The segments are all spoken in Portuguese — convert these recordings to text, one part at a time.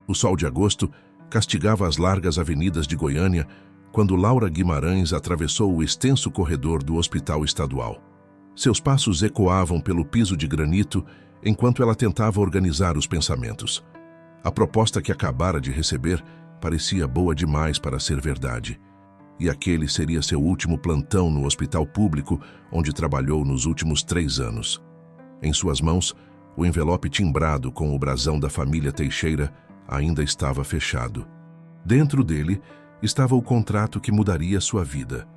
O sol de agosto castigava as largas avenidas de Goiânia quando Laura Guimarães atravessou o extenso corredor do Hospital Estadual. Seus passos ecoavam pelo piso de granito enquanto ela tentava organizar os pensamentos. A proposta que acabara de receber parecia boa demais para ser verdade. E aquele seria seu último plantão no hospital público onde trabalhou nos últimos 3 anos. Em suas mãos, o envelope timbrado com o brasão da família Teixeira ainda estava fechado. Dentro dele estava o contrato que mudaria sua vida.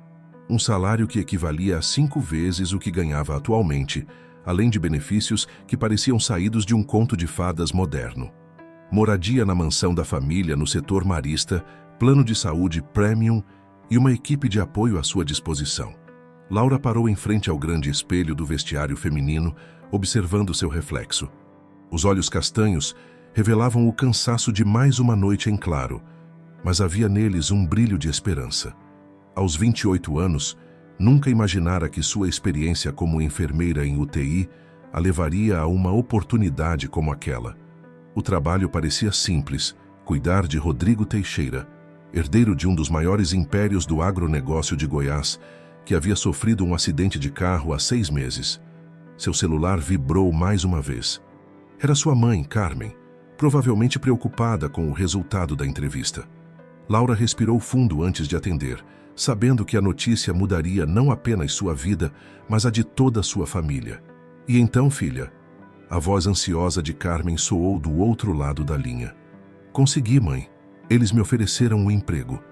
Um salário que equivalia a 5 vezes o que ganhava atualmente, além de benefícios que pareciam saídos de um conto de fadas moderno. Moradia na mansão da família no setor marista, plano de saúde premium e uma equipe de apoio à sua disposição. Laura parou em frente ao grande espelho do vestiário feminino, observando seu reflexo. Os olhos castanhos revelavam o cansaço de mais uma noite em claro, mas havia neles um brilho de esperança. Aos 28 anos, nunca imaginara que sua experiência como enfermeira em UTI a levaria a uma oportunidade como aquela. O trabalho parecia simples: cuidar de Rodrigo Teixeira, herdeiro de um dos maiores impérios do agronegócio de Goiás, que havia sofrido um acidente de carro há 6 meses. Seu celular vibrou mais uma vez. Era sua mãe, Carmen, provavelmente preocupada com o resultado da entrevista. Laura respirou fundo antes de atender, sabendo que a notícia mudaria não apenas sua vida, mas a de toda a sua família. E então, filha? A voz ansiosa de Carmen soou do outro lado da linha. Consegui, mãe. Eles me ofereceram um emprego.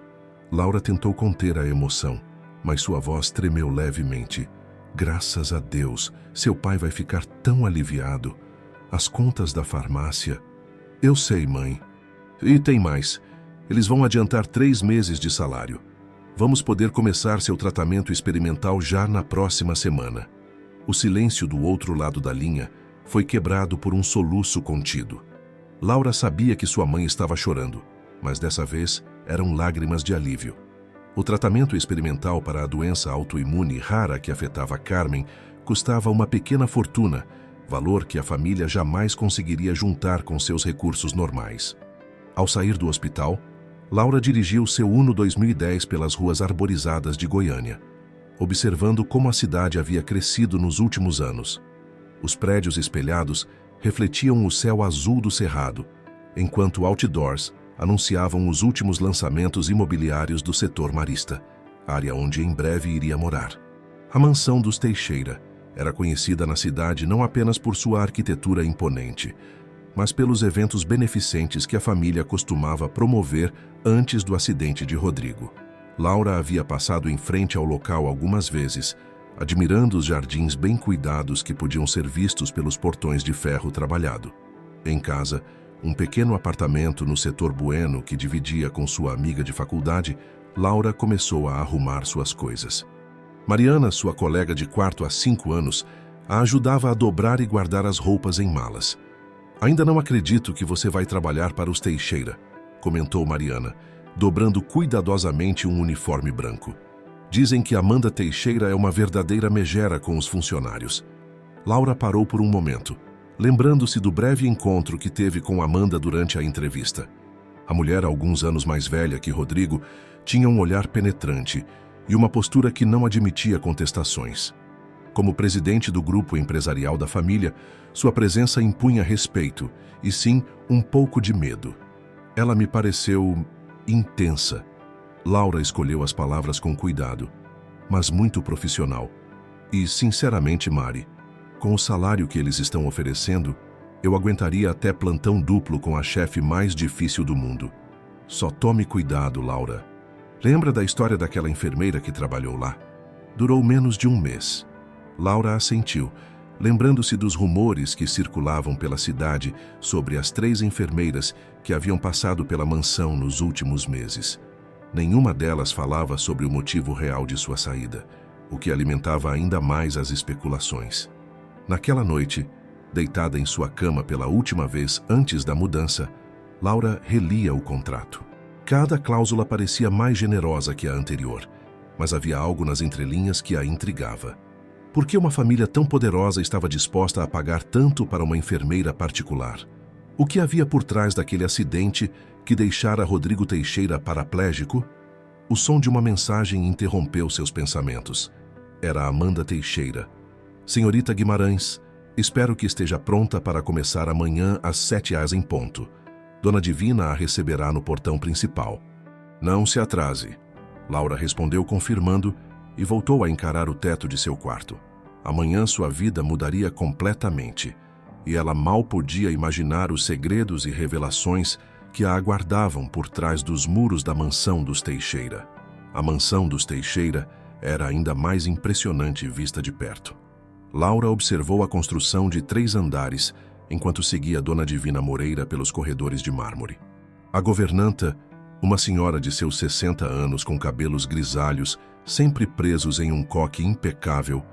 Laura tentou conter a emoção, mas sua voz tremeu levemente. Graças a Deus, seu pai vai ficar tão aliviado. As contas da farmácia... Eu sei, mãe. E tem mais. Eles vão adiantar 3 meses de salário. Vamos poder começar seu tratamento experimental já na próxima semana. O silêncio do outro lado da linha foi quebrado por um soluço contido. Laura sabia que sua mãe estava chorando, mas dessa vez eram lágrimas de alívio. O tratamento experimental para a doença autoimune rara que afetava Carmen custava uma pequena fortuna, valor que a família jamais conseguiria juntar com seus recursos normais. Ao sair do hospital, Laura dirigiu seu Uno 2010 pelas ruas arborizadas de Goiânia, observando como a cidade havia crescido nos últimos anos. Os prédios espelhados refletiam o céu azul do cerrado, enquanto outdoors anunciavam os últimos lançamentos imobiliários do setor marista, área onde em breve iria morar. A mansão dos Teixeira era conhecida na cidade não apenas por sua arquitetura imponente, mas pelos eventos beneficentes que a família costumava promover antes do acidente de Rodrigo. Laura havia passado em frente ao local algumas vezes, admirando os jardins bem cuidados que podiam ser vistos pelos portões de ferro trabalhado. Em casa, um pequeno apartamento no setor Bueno que dividia com sua amiga de faculdade, Laura começou a arrumar suas coisas. Mariana, sua colega de quarto há 5 anos, a ajudava a dobrar e guardar as roupas em malas. «Ainda não acredito que você vai trabalhar para os Teixeira», comentou Mariana, dobrando cuidadosamente um uniforme branco. «Dizem que Amanda Teixeira é uma verdadeira megera com os funcionários». Laura parou por um momento, lembrando-se do breve encontro que teve com Amanda durante a entrevista. A mulher, alguns anos mais velha que Rodrigo, tinha um olhar penetrante e uma postura que não admitia contestações. Como presidente do grupo empresarial da família, sua presença impunha respeito e, sim, um pouco de medo. Ela me pareceu intensa. Laura escolheu as palavras com cuidado, mas muito profissional. E, sinceramente, Mari, com o salário que eles estão oferecendo, eu aguentaria até plantão duplo com a chefe mais difícil do mundo. Só tome cuidado, Laura. Lembra da história daquela enfermeira que trabalhou lá? Durou menos de 1 mês. Laura assentiu, lembrando-se dos rumores que circulavam pela cidade sobre as 3 enfermeiras que haviam passado pela mansão nos últimos meses. Nenhuma delas falava sobre o motivo real de sua saída, o que alimentava ainda mais as especulações. Naquela noite, deitada em sua cama pela última vez antes da mudança, Laura relia o contrato. Cada cláusula parecia mais generosa que a anterior, mas havia algo nas entrelinhas que a intrigava. Por que uma família tão poderosa estava disposta a pagar tanto para uma enfermeira particular? O que havia por trás daquele acidente que deixara Rodrigo Teixeira paraplégico? O som de uma mensagem interrompeu seus pensamentos. Era Amanda Teixeira. Senhorita Guimarães, espero que esteja pronta para começar amanhã às 7h em ponto. Dona Divina a receberá no portão principal. Não se atrase. Laura respondeu confirmando e voltou a encarar o teto de seu quarto. Amanhã sua vida mudaria completamente, e ela mal podia imaginar os segredos e revelações que a aguardavam por trás dos muros da mansão dos Teixeira. A mansão dos Teixeira era ainda mais impressionante vista de perto. Laura observou a construção de 3 andares enquanto seguia Dona Divina Moreira pelos corredores de mármore. A governanta, uma senhora de seus 60 anos com cabelos grisalhos, sempre presos em um coque impecável,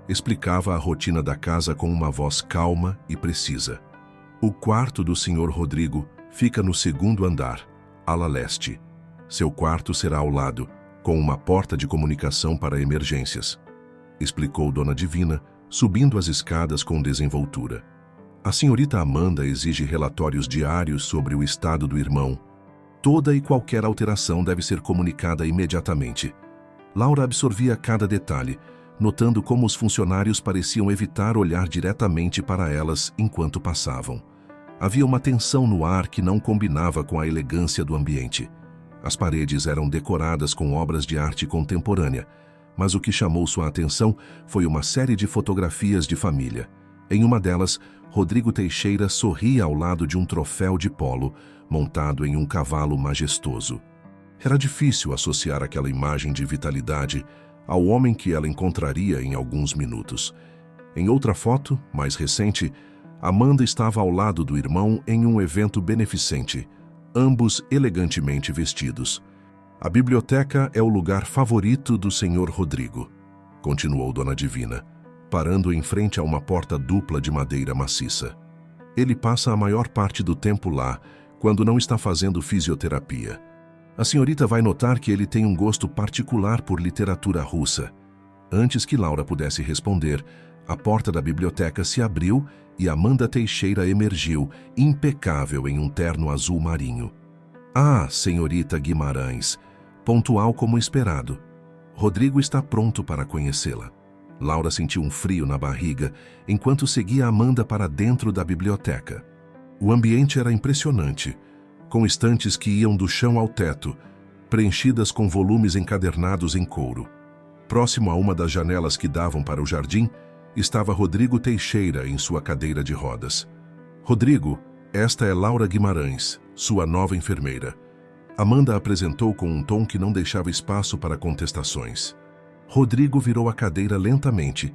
explicava a rotina da casa com uma voz calma e precisa. O quarto do Sr. Rodrigo fica no 2º andar, ala leste. Seu quarto será ao lado, com uma porta de comunicação para emergências, explicou Dona Divina, subindo as escadas com desenvoltura. A senhorita Amanda exige relatórios diários sobre o estado do irmão. Toda e qualquer alteração deve ser comunicada imediatamente. Laura absorvia cada detalhe, notando como os funcionários pareciam evitar olhar diretamente para elas enquanto passavam. Havia uma tensão no ar que não combinava com a elegância do ambiente. As paredes eram decoradas com obras de arte contemporânea, mas o que chamou sua atenção foi uma série de fotografias de família. Em uma delas, Rodrigo Teixeira sorria ao lado de um troféu de polo, montado em um cavalo majestoso. Era difícil associar aquela imagem de vitalidade ao homem que ela encontraria em alguns minutos. Em outra foto, mais recente, Amanda estava ao lado do irmão em um evento beneficente, ambos elegantemente vestidos. A biblioteca é o lugar favorito do Sr. Rodrigo, continuou Dona Divina, parando em frente a uma porta dupla de madeira maciça. Ele passa a maior parte do tempo lá, quando não está fazendo fisioterapia. A senhorita vai notar que ele tem um gosto particular por literatura russa. Antes que Laura pudesse responder, a porta da biblioteca se abriu e Amanda Teixeira emergiu, impecável em um terno azul marinho. Ah, senhorita Guimarães, pontual como esperado. Rodrigo está pronto para conhecê-la. Laura sentiu um frio na barriga enquanto seguia Amanda para dentro da biblioteca. O ambiente era impressionante, com estantes que iam do chão ao teto, preenchidas com volumes encadernados em couro. Próximo a uma das janelas que davam para o jardim, estava Rodrigo Teixeira em sua cadeira de rodas. Rodrigo, esta é Laura Guimarães, sua nova enfermeira. Amanda apresentou com um tom que não deixava espaço para contestações. Rodrigo virou a cadeira lentamente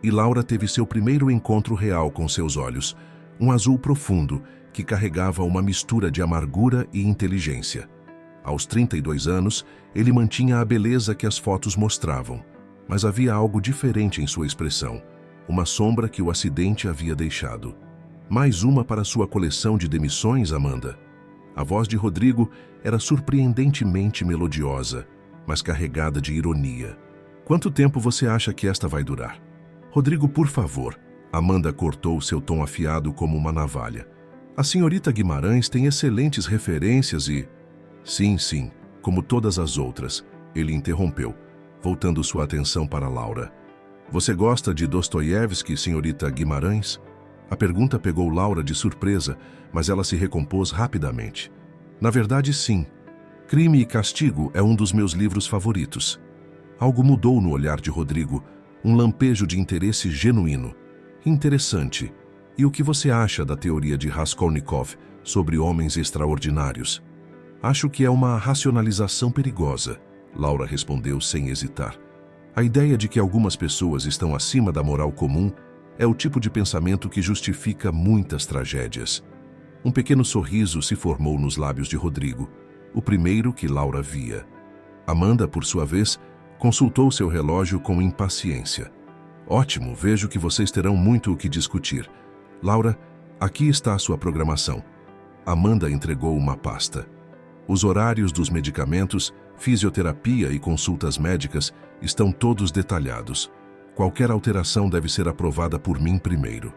e Laura teve seu primeiro encontro real com seus olhos, um azul profundo que carregava uma mistura de amargura e inteligência. Aos 32 anos, ele mantinha a beleza que as fotos mostravam, mas havia algo diferente em sua expressão, uma sombra que o acidente havia deixado. Mais uma para sua coleção de demissões, Amanda? A voz de Rodrigo era surpreendentemente melodiosa, mas carregada de ironia. Quanto tempo você acha que esta vai durar? Rodrigo, por favor. Amanda cortou seu tom afiado como uma navalha. A senhorita Guimarães tem excelentes referências e... Sim, como todas as outras, ele interrompeu, voltando sua atenção para Laura. Você gosta de Dostoiévski, senhorita Guimarães? A pergunta pegou Laura de surpresa, mas ela se recompôs rapidamente. Na verdade, sim. Crime e Castigo é um dos meus livros favoritos. Algo mudou no olhar de Rodrigo, um lampejo de interesse genuíno. Interessante. E o que você acha da teoria de Raskolnikov sobre homens extraordinários? Acho que é uma racionalização perigosa, Laura respondeu sem hesitar. A ideia de que algumas pessoas estão acima da moral comum é o tipo de pensamento que justifica muitas tragédias. Um pequeno sorriso se formou nos lábios de Rodrigo, o primeiro que Laura via. Amanda, por sua vez, consultou seu relógio com impaciência. Ótimo, vejo que vocês terão muito o que discutir. Laura, aqui está a sua programação. Amanda entregou uma pasta. Os horários dos medicamentos, fisioterapia e consultas médicas estão todos detalhados. Qualquer alteração deve ser aprovada por mim primeiro.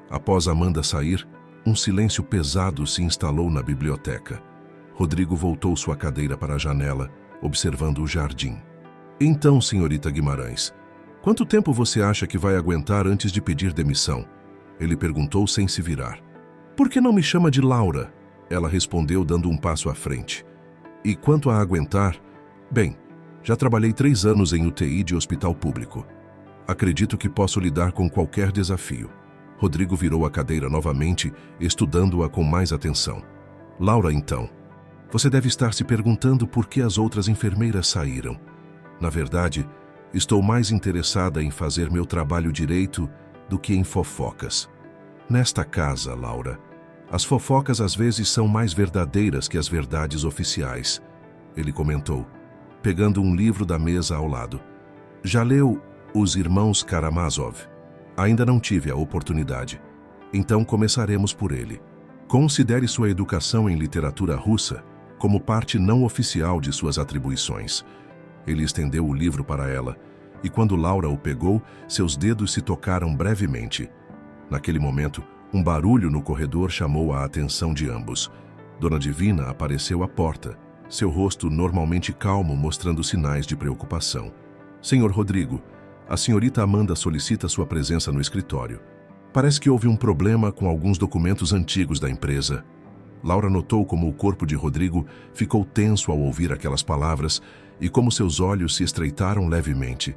Após Amanda sair, Um silêncio pesado se instalou na biblioteca. Rodrigo voltou sua cadeira para a janela, observando o jardim. Então, senhorita Guimarães, quanto tempo você acha que vai aguentar antes de pedir demissão? Ele perguntou sem se virar. Por que não me chama de Laura? Ela respondeu dando um passo à frente. E quanto a aguentar? Bem, já trabalhei 3 anos em UTI de hospital público. Acredito que posso lidar com qualquer desafio. Rodrigo virou a cadeira novamente, estudando-a com mais atenção. Laura, então. Você deve estar se perguntando por que as outras enfermeiras saíram. Na verdade, estou mais interessada em fazer meu trabalho direito do que em fofocas. Nesta casa, Laura, as fofocas às vezes são mais verdadeiras que as verdades oficiais, ele comentou, pegando um livro da mesa ao lado. Já leu Os Irmãos Karamazov? Ainda não tive a oportunidade. Então começaremos por ele. Considere sua educação em literatura russa como parte não oficial de suas atribuições. Ele estendeu o livro para ela, e quando Laura o pegou, seus dedos se tocaram brevemente. Naquele momento, um barulho no corredor chamou a atenção de ambos. Dona Divina apareceu à porta, seu rosto normalmente calmo mostrando sinais de preocupação. Senhor Rodrigo, a senhorita Amanda solicita sua presença no escritório. Parece que houve um problema com alguns documentos antigos da empresa. Laura notou como o corpo de Rodrigo ficou tenso ao ouvir aquelas palavras e como seus olhos se estreitaram levemente.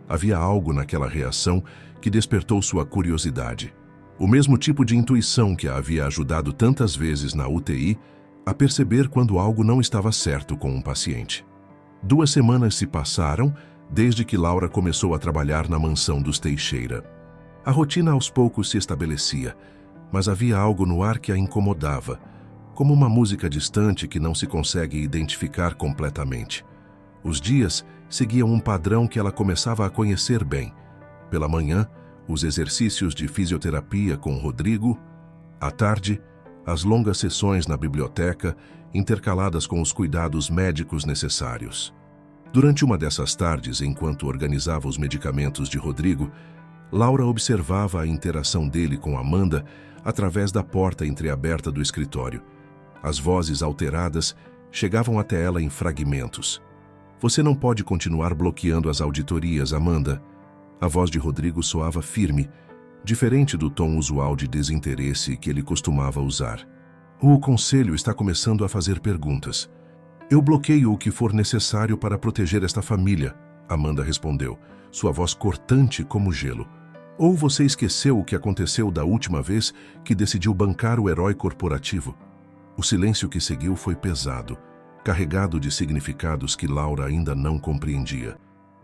Havia algo naquela reação que despertou sua curiosidade. O mesmo tipo de intuição que a havia ajudado tantas vezes na UTI a perceber quando algo não estava certo com um paciente. 2 semanas se passaram desde que Laura começou a trabalhar na mansão dos Teixeira. A rotina aos poucos se estabelecia, mas havia algo no ar que a incomodava, como uma música distante que não se consegue identificar completamente. Os dias seguiam um padrão que ela começava a conhecer bem. Pela manhã, os exercícios de fisioterapia com Rodrigo. À tarde, as longas sessões na biblioteca, intercaladas com os cuidados médicos necessários. Durante uma dessas tardes, enquanto organizava os medicamentos de Rodrigo, Laura observava a interação dele com Amanda através da porta entreaberta do escritório. As vozes alteradas chegavam até ela em fragmentos. Você não pode continuar bloqueando as auditorias, Amanda. A voz de Rodrigo soava firme, diferente do tom usual de desinteresse que ele costumava usar. O conselho está começando a fazer perguntas. Eu bloqueio o que for necessário para proteger esta família, Amanda respondeu, sua voz cortante como gelo. Ou você esqueceu o que aconteceu da última vez que decidiu bancar o herói corporativo? O silêncio que seguiu foi pesado, carregado de significados que Laura ainda não compreendia.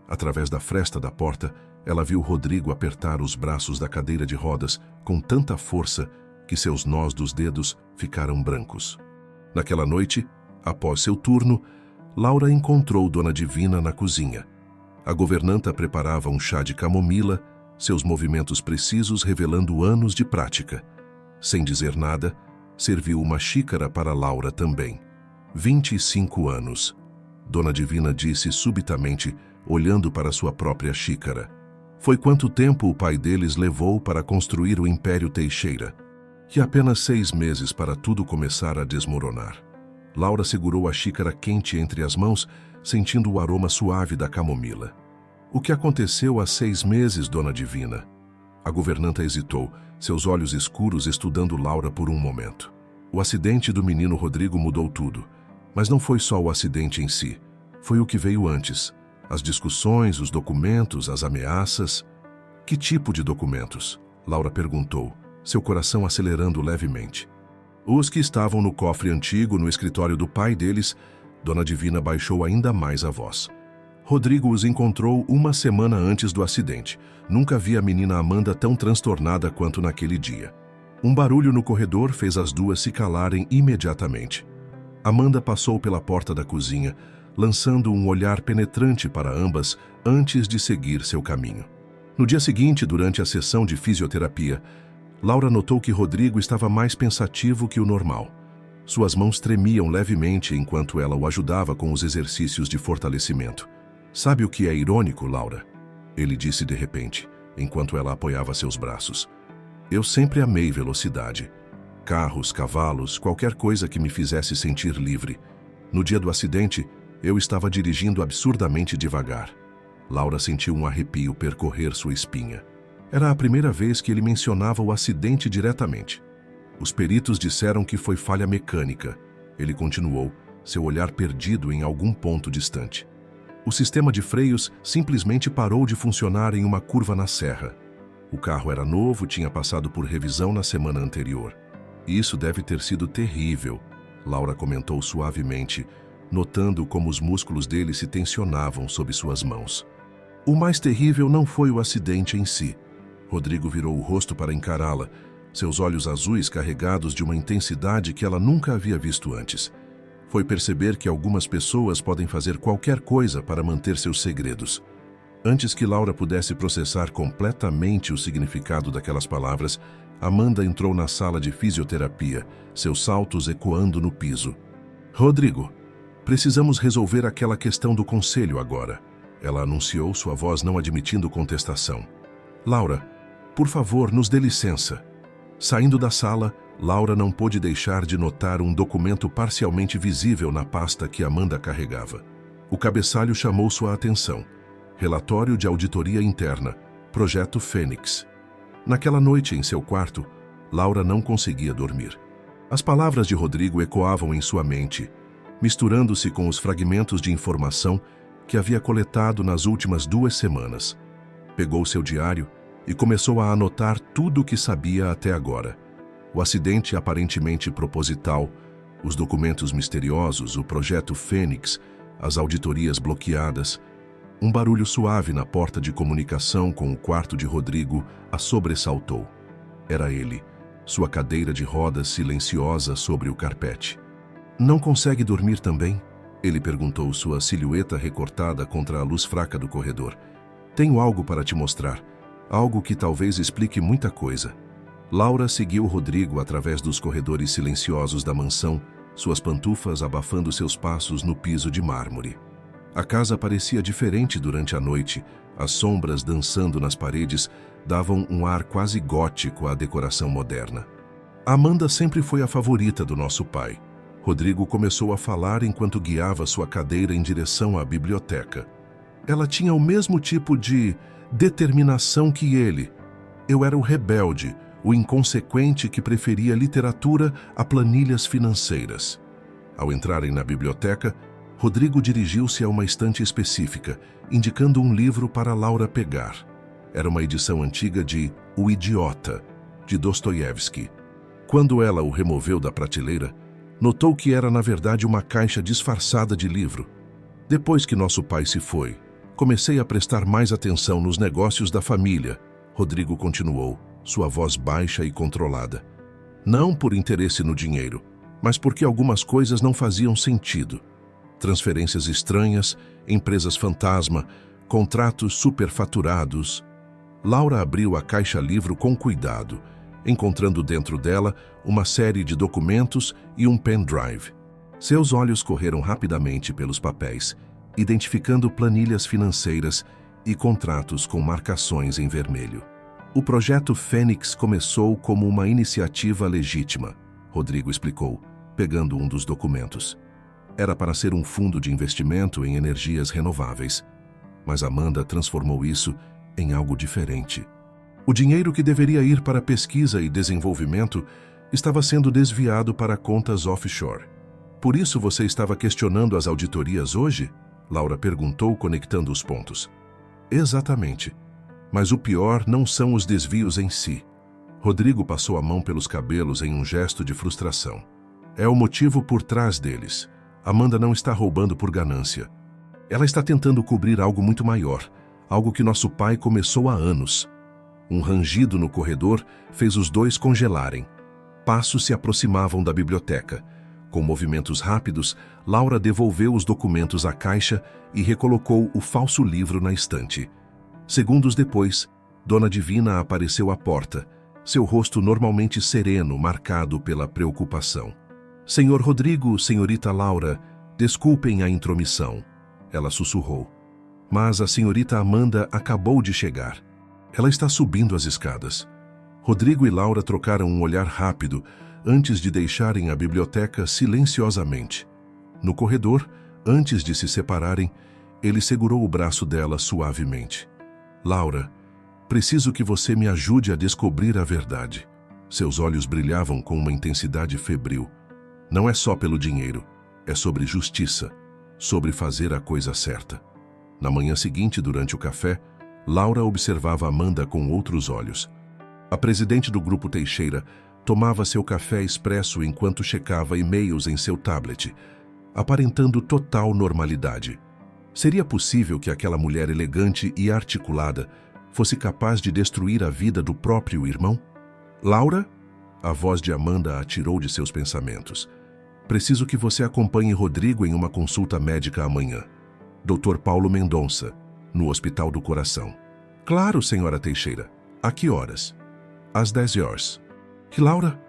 Através da fresta da porta, ela viu Rodrigo apertar os braços da cadeira de rodas com tanta força que seus nós dos dedos ficaram brancos. Naquela noite, após seu turno, Laura encontrou Dona Divina na cozinha. A governanta preparava um chá de camomila, seus movimentos precisos revelando anos de prática. Sem dizer nada, serviu uma xícara para Laura também. 25 anos. Dona Divina disse subitamente, olhando para sua própria xícara. Foi quanto tempo o pai deles levou para construir o Império Teixeira. E apenas 6 meses para tudo começar a desmoronar. Laura segurou a xícara quente entre as mãos, sentindo o aroma suave da camomila. O que aconteceu há 6 meses, Dona Divina? A governanta hesitou, seus olhos escuros estudando Laura por um momento. O acidente do menino Rodrigo mudou tudo. Mas não foi só o acidente em si. Foi o que veio antes. As discussões, os documentos, as ameaças. Que tipo de documentos? Laura perguntou, seu coração acelerando levemente. Os que estavam no cofre antigo, no escritório do pai deles. Dona Divina baixou ainda mais a voz. Rodrigo os encontrou 1 semana antes do acidente. Nunca vi a menina Amanda tão transtornada quanto naquele dia. Um barulho no corredor fez as duas se calarem imediatamente. Amanda passou pela porta da cozinha, lançando um olhar penetrante para ambas antes de seguir seu caminho. No dia seguinte, durante a sessão de fisioterapia, Laura notou que Rodrigo estava mais pensativo que o normal. Suas mãos tremiam levemente enquanto ela o ajudava com os exercícios de fortalecimento. Sabe o que é irônico, Laura? Ele disse de repente, enquanto ela apoiava seus braços. Eu sempre amei velocidade. Carros, cavalos, qualquer coisa que me fizesse sentir livre. No dia do acidente, eu estava dirigindo absurdamente devagar. Laura sentiu um arrepio percorrer sua espinha. Era a primeira vez que ele mencionava o acidente diretamente. Os peritos disseram que foi falha mecânica. Ele continuou, seu olhar perdido em algum ponto distante. O sistema de freios simplesmente parou de funcionar em uma curva na serra. O carro era novo, tinha passado por revisão na semana anterior. Isso deve ter sido terrível, Laura comentou suavemente, notando como os músculos dele se tensionavam sob suas mãos. O mais terrível não foi o acidente em si. Rodrigo virou o rosto para encará-la, seus olhos azuis carregados de uma intensidade que ela nunca havia visto antes. Foi perceber que algumas pessoas podem fazer qualquer coisa para manter seus segredos. Antes que Laura pudesse processar completamente o significado daquelas palavras, Amanda entrou na sala de fisioterapia, seus saltos ecoando no piso. Rodrigo, precisamos resolver aquela questão do conselho agora. Ela anunciou, sua voz não admitindo contestação. Laura, por favor, nos dê licença. Saindo da sala, Laura não pôde deixar de notar um documento parcialmente visível na pasta que Amanda carregava. O cabeçalho chamou sua atenção. Relatório de auditoria interna, Projeto Fênix. Naquela noite, em seu quarto, Laura não conseguia dormir. As palavras de Rodrigo ecoavam em sua mente, misturando-se com os fragmentos de informação que havia coletado nas últimas 2 semanas. Pegou seu diário e começou a anotar tudo o que sabia até agora. O acidente aparentemente proposital, os documentos misteriosos, o projeto Fênix, as auditorias bloqueadas. Um barulho suave na porta de comunicação com o quarto de Rodrigo a sobressaltou. Era ele, sua cadeira de rodas silenciosa sobre o carpete. Não consegue dormir também? Ele perguntou, sua silhueta recortada contra a luz fraca do corredor. Tenho algo para te mostrar, algo que talvez explique muita coisa. Laura seguiu Rodrigo através dos corredores silenciosos da mansão, suas pantufas abafando seus passos no piso de mármore. A casa parecia diferente durante a noite, as sombras dançando nas paredes davam um ar quase gótico à decoração moderna. Amanda sempre foi a favorita do nosso pai. Rodrigo começou a falar enquanto guiava sua cadeira em direção à biblioteca. Ela tinha o mesmo tipo de determinação que ele. Eu era o rebelde, o inconsequente que preferia literatura a planilhas financeiras. Ao entrarem na biblioteca, Rodrigo dirigiu-se a uma estante específica, indicando um livro para Laura pegar. Era uma edição antiga de O Idiota, de Dostoiévski. Quando ela o removeu da prateleira, notou que era na verdade uma caixa disfarçada de livro. Depois que nosso pai se foi, comecei a prestar mais atenção nos negócios da família, Rodrigo continuou, sua voz baixa e controlada. Não por interesse no dinheiro, mas porque algumas coisas não faziam sentido. Transferências estranhas, empresas fantasma, contratos superfaturados. Laura abriu a caixa-livro com cuidado, encontrando dentro dela uma série de documentos e um pendrive. Seus olhos correram rapidamente pelos papéis, identificando planilhas financeiras e contratos com marcações em vermelho. O projeto Fênix começou como uma iniciativa legítima, Rodrigo explicou, pegando um dos documentos. Era para ser um fundo de investimento em energias renováveis, mas Amanda transformou isso em algo diferente. O dinheiro que deveria ir para pesquisa e desenvolvimento estava sendo desviado para contas offshore. Por isso você estava questionando as auditorias hoje? Laura perguntou, conectando os pontos. Exatamente. Mas o pior não são os desvios em si. Rodrigo passou a mão pelos cabelos em um gesto de frustração. É o motivo por trás deles. Amanda não está roubando por ganância. Ela está tentando cobrir algo muito maior, algo que nosso pai começou há anos. Um rangido no corredor fez os dois congelarem. Passos se aproximavam da biblioteca. Com movimentos rápidos, Laura devolveu os documentos à caixa e recolocou o falso livro na estante. Segundos depois, Dona Divina apareceu à porta, seu rosto normalmente sereno, marcado pela preocupação. Senhor Rodrigo, senhorita Laura, desculpem a intromissão, ela sussurrou. Mas a senhorita Amanda acabou de chegar. Ela está subindo as escadas. Rodrigo e Laura trocaram um olhar rápido, antes de deixarem a biblioteca silenciosamente. No corredor, antes de se separarem, ele segurou o braço dela suavemente. Laura, preciso que você me ajude a descobrir a verdade. Seus olhos brilhavam com uma intensidade febril. Não é só pelo dinheiro, é sobre justiça, sobre fazer a coisa certa. Na manhã seguinte, durante o café, Laura observava Amanda com outros olhos. A presidente do Grupo Teixeira tomava seu café expresso enquanto checava e-mails em seu tablet, aparentando total normalidade. Seria possível que aquela mulher elegante e articulada fosse capaz de destruir a vida do próprio irmão? Laura? A voz de Amanda a tirou de seus pensamentos. Preciso que você acompanhe Rodrigo em uma consulta médica amanhã. Dr. Paulo Mendonça, no Hospital do Coração. Claro, senhora Teixeira. A que horas? Às 10 horas. E Laura?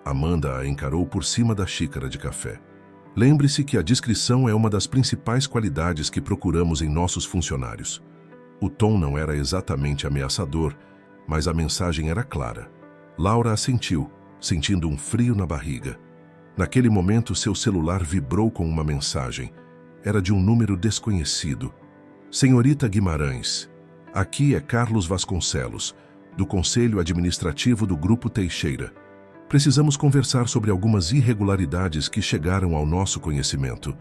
Amanda a encarou por cima da xícara de café. Lembre-se que a discrição é uma das principais qualidades que procuramos em nossos funcionários. O tom não era exatamente ameaçador, mas a mensagem era clara. Laura assentiu, sentindo um frio na barriga. Naquele momento, seu celular vibrou com uma mensagem. Era de um número desconhecido. Senhorita Guimarães, aqui é Carlos Vasconcelos, do Conselho Administrativo do Grupo Teixeira. Precisamos conversar sobre algumas irregularidades que chegaram ao nosso conhecimento.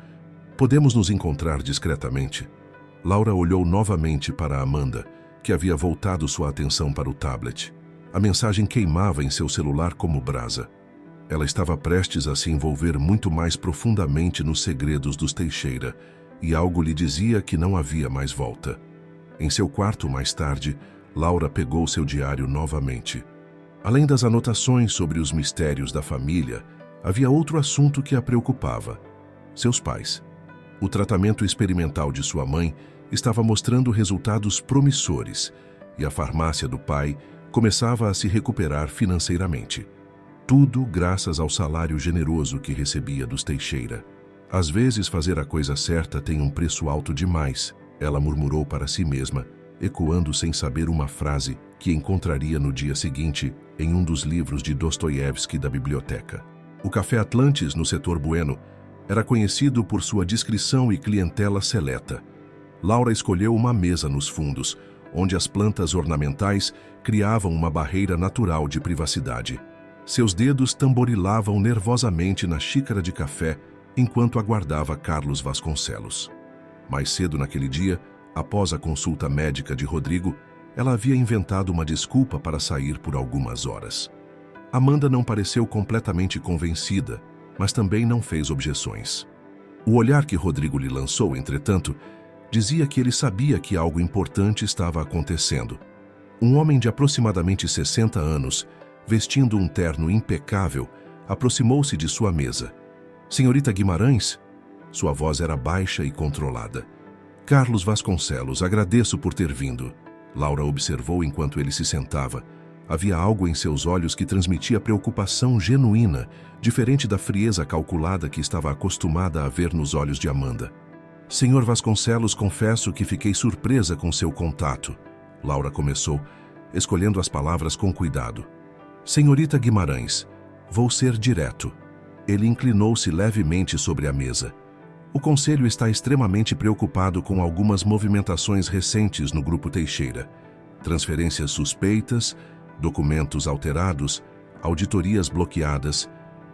Podemos nos encontrar discretamente? Laura olhou novamente para Amanda, que havia voltado sua atenção para o tablet. A mensagem queimava em seu celular como brasa. Ela estava prestes a se envolver muito mais profundamente nos segredos dos Teixeira, e algo lhe dizia que não havia mais volta. Em seu quarto, mais tarde, Laura pegou seu diário novamente. Além das anotações sobre os mistérios da família, havia outro assunto que a preocupava: seus pais. O tratamento experimental de sua mãe estava mostrando resultados promissores, e a farmácia do pai começava a se recuperar financeiramente. Tudo graças ao salário generoso que recebia dos Teixeira. Às vezes fazer a coisa certa tem um preço alto demais, ela murmurou para si mesma, ecoando sem saber uma frase que encontraria no dia seguinte em um dos livros de Dostoiévski da biblioteca. O Café Atlantis, no setor Bueno, era conhecido por sua discrição e clientela seleta. Laura escolheu uma mesa nos fundos, onde as plantas ornamentais criavam uma barreira natural de privacidade. Seus dedos tamborilavam nervosamente na xícara de café enquanto aguardava Carlos Vasconcelos. Mais cedo naquele dia, após a consulta médica de Rodrigo, ela havia inventado uma desculpa para sair por algumas horas. Amanda não pareceu completamente convencida, mas também não fez objeções. O olhar que Rodrigo lhe lançou, entretanto, dizia que ele sabia que algo importante estava acontecendo. Um homem de aproximadamente 60 anos, vestindo um terno impecável, aproximou-se de sua mesa. Senhorita Guimarães? Sua voz era baixa e controlada. Carlos Vasconcelos, agradeço por ter vindo. Laura observou enquanto ele se sentava. Havia algo em seus olhos que transmitia preocupação genuína, diferente da frieza calculada que estava acostumada a ver nos olhos de Amanda. Senhor Vasconcelos, confesso que fiquei surpresa com seu contato. Laura começou, escolhendo as palavras com cuidado. Senhorita Guimarães, vou ser direto. Ele inclinou-se levemente sobre a mesa. O conselho está extremamente preocupado com algumas movimentações recentes no Grupo Teixeira. Transferências suspeitas, documentos alterados, auditorias bloqueadas,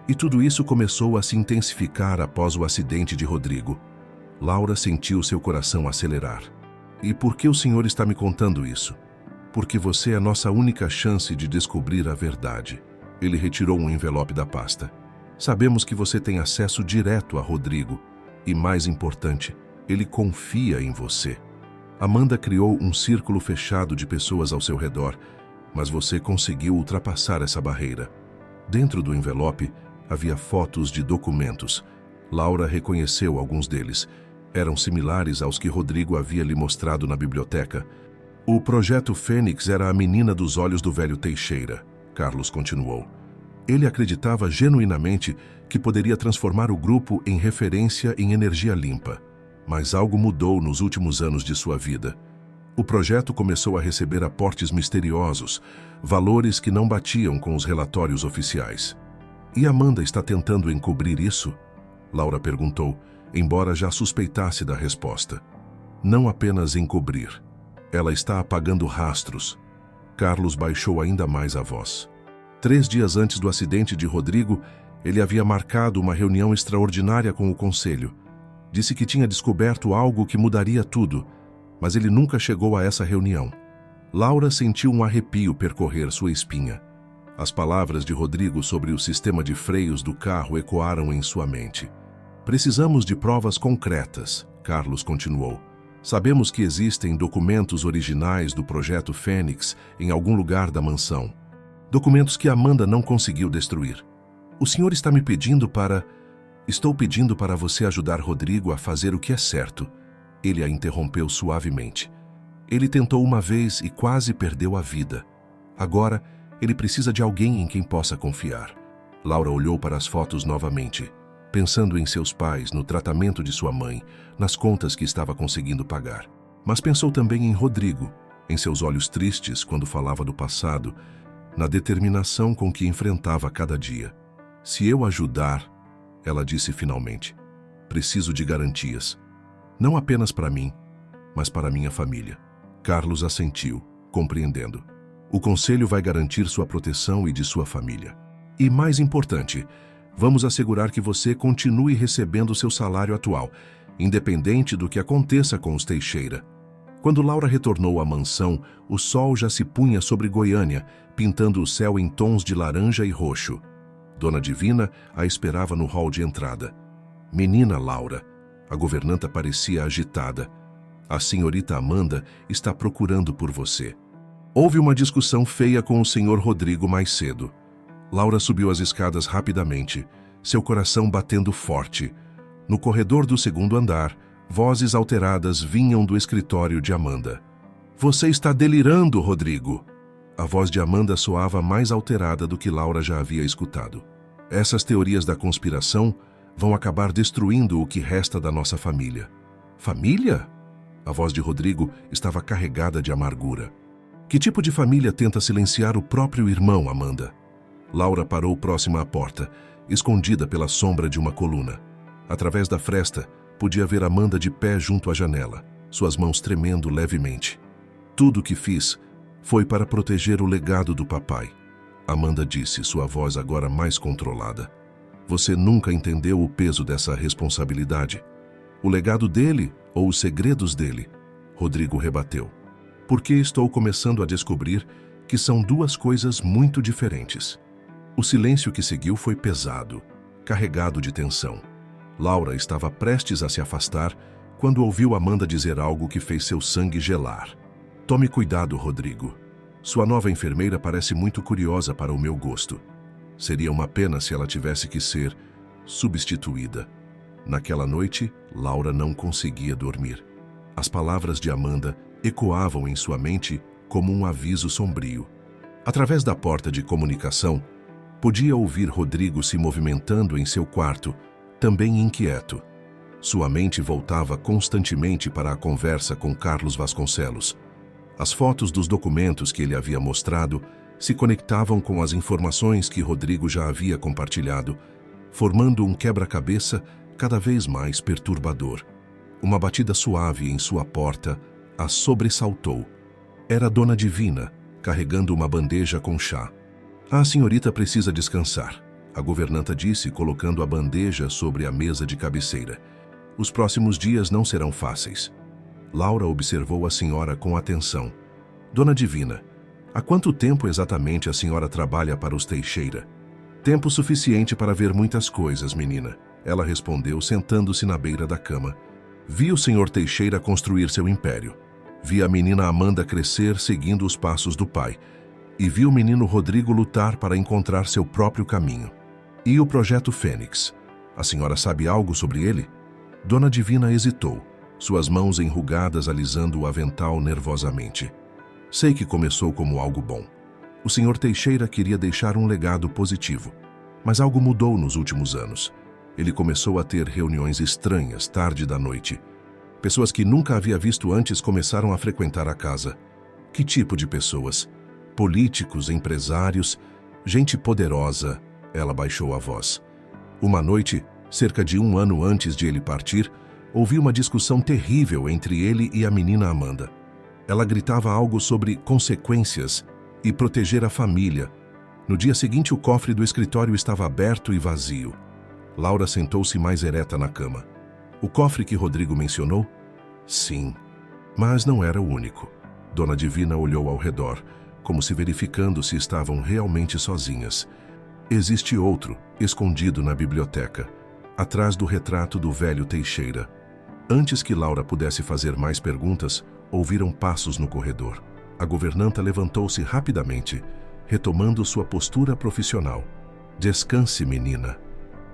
e tudo isso começou a se intensificar após o acidente de Rodrigo. Laura sentiu seu coração acelerar. E por que o senhor está me contando isso? Porque você é nossa única chance de descobrir a verdade. Ele retirou um envelope da pasta. Sabemos que você tem acesso direto a Rodrigo. E mais importante, ele confia em você. Amanda criou um círculo fechado de pessoas ao seu redor, mas você conseguiu ultrapassar essa barreira. Dentro do envelope, havia fotos de documentos. Laura reconheceu alguns deles. Eram similares aos que Rodrigo havia lhe mostrado na biblioteca. O Projeto Fênix era a menina dos olhos do velho Teixeira, Carlos continuou. Ele acreditava genuinamente que poderia transformar o grupo em referência em energia limpa. Mas algo mudou nos últimos anos de sua vida. O projeto começou a receber aportes misteriosos, valores que não batiam com os relatórios oficiais. E Amanda está tentando encobrir isso? Laura perguntou, embora já suspeitasse da resposta. Não apenas encobrir. Ela está apagando rastros. Carlos baixou ainda mais a voz. 3 dias antes do acidente de Rodrigo, ele havia marcado uma reunião extraordinária com o conselho. Disse que tinha descoberto algo que mudaria tudo, mas ele nunca chegou a essa reunião. Laura sentiu um arrepio percorrer sua espinha. As palavras de Rodrigo sobre o sistema de freios do carro ecoaram em sua mente. Precisamos de provas concretas, Carlos continuou. Sabemos que existem documentos originais do projeto Fênix em algum lugar da mansão. Documentos que Amanda não conseguiu destruir. O senhor está me pedindo para... Estou pedindo para você ajudar Rodrigo a fazer o que é certo. Ele a interrompeu suavemente. Ele tentou uma vez e quase perdeu a vida. Agora, ele precisa de alguém em quem possa confiar. Laura olhou para as fotos novamente, pensando em seus pais, no tratamento de sua mãe, nas contas que estava conseguindo pagar. Mas pensou também em Rodrigo, em seus olhos tristes quando falava do passado, na determinação com que enfrentava cada dia. Se eu ajudar, ela disse finalmente, preciso de garantias. Não apenas para mim, mas para minha família. Carlos assentiu, compreendendo. O conselho vai garantir sua proteção e de sua família. E mais importante, vamos assegurar que você continue recebendo seu salário atual, independente do que aconteça com os Teixeira. Quando Laura retornou à mansão, o sol já se punha sobre Goiânia, pintando o céu em tons de laranja e roxo. Dona Divina a esperava no hall de entrada. Menina Laura, a governanta parecia agitada. A senhorita Amanda está procurando por você. Houve uma discussão feia com o senhor Rodrigo mais cedo. Laura subiu as escadas rapidamente, seu coração batendo forte. No corredor do 2º andar, vozes alteradas vinham do escritório de Amanda. Você está delirando, Rodrigo! A voz de Amanda soava mais alterada do que Laura já havia escutado. Essas teorias da conspiração vão acabar destruindo o que resta da nossa família. Família? A voz de Rodrigo estava carregada de amargura. Que tipo de família tenta silenciar o próprio irmão, Amanda? Laura parou próxima à porta, escondida pela sombra de uma coluna. Através da fresta, podia ver Amanda de pé junto à janela, suas mãos tremendo levemente. Tudo o que fiz foi para proteger o legado do papai. Amanda disse, sua voz agora mais controlada. Você nunca entendeu o peso dessa responsabilidade. O legado dele ou os segredos dele? Rodrigo rebateu. Porque estou começando a descobrir que são duas coisas muito diferentes. O silêncio que seguiu foi pesado, carregado de tensão. Laura estava prestes a se afastar quando ouviu Amanda dizer algo que fez seu sangue gelar. Tome cuidado, Rodrigo. Sua nova enfermeira parece muito curiosa para o meu gosto. Seria uma pena se ela tivesse que ser substituída. Naquela noite, Laura não conseguia dormir. As palavras de Amanda ecoavam em sua mente como um aviso sombrio. Através da porta de comunicação, podia ouvir Rodrigo se movimentando em seu quarto, também inquieto. Sua mente voltava constantemente para a conversa com Carlos Vasconcelos. As fotos dos documentos que ele havia mostrado se conectavam com as informações que Rodrigo já havia compartilhado, formando um quebra-cabeça cada vez mais perturbador. Uma batida suave em sua porta a sobressaltou. Era Dona Divina, carregando uma bandeja com chá. A senhorita precisa descansar, a governanta disse, colocando a bandeja sobre a mesa de cabeceira. Os próximos dias não serão fáceis. Laura observou a senhora com atenção. Dona Divina, há quanto tempo exatamente a senhora trabalha para os Teixeira? Tempo suficiente para ver muitas coisas, menina. Ela respondeu, sentando-se na beira da cama. Vi o senhor Teixeira construir seu império. Vi a menina Amanda crescer seguindo os passos do pai. E vi o menino Rodrigo lutar para encontrar seu próprio caminho. E o projeto Fênix? A senhora sabe algo sobre ele? Dona Divina hesitou, suas mãos enrugadas alisando o avental nervosamente. Sei que começou como algo bom. O senhor Teixeira queria deixar um legado positivo. Mas algo mudou nos últimos anos. Ele começou a ter reuniões estranhas, tarde da noite. Pessoas que nunca havia visto antes começaram a frequentar a casa. Que tipo de pessoas? Políticos, empresários, gente poderosa. Ela baixou a voz. Uma noite, cerca de 1 ano antes de ele partir, ouvi uma discussão terrível entre ele e a menina Amanda. Ela gritava algo sobre consequências e proteger a família. No dia seguinte, o cofre do escritório estava aberto e vazio. Laura sentou-se mais ereta na cama. O cofre que Rodrigo mencionou? Sim, mas não era o único. Dona Divina olhou ao redor, como se verificando se estavam realmente sozinhas. Existe outro, escondido na biblioteca, atrás do retrato do velho Teixeira. Antes que Laura pudesse fazer mais perguntas, ouviram passos no corredor. A governanta levantou-se rapidamente, retomando sua postura profissional. Descanse, menina,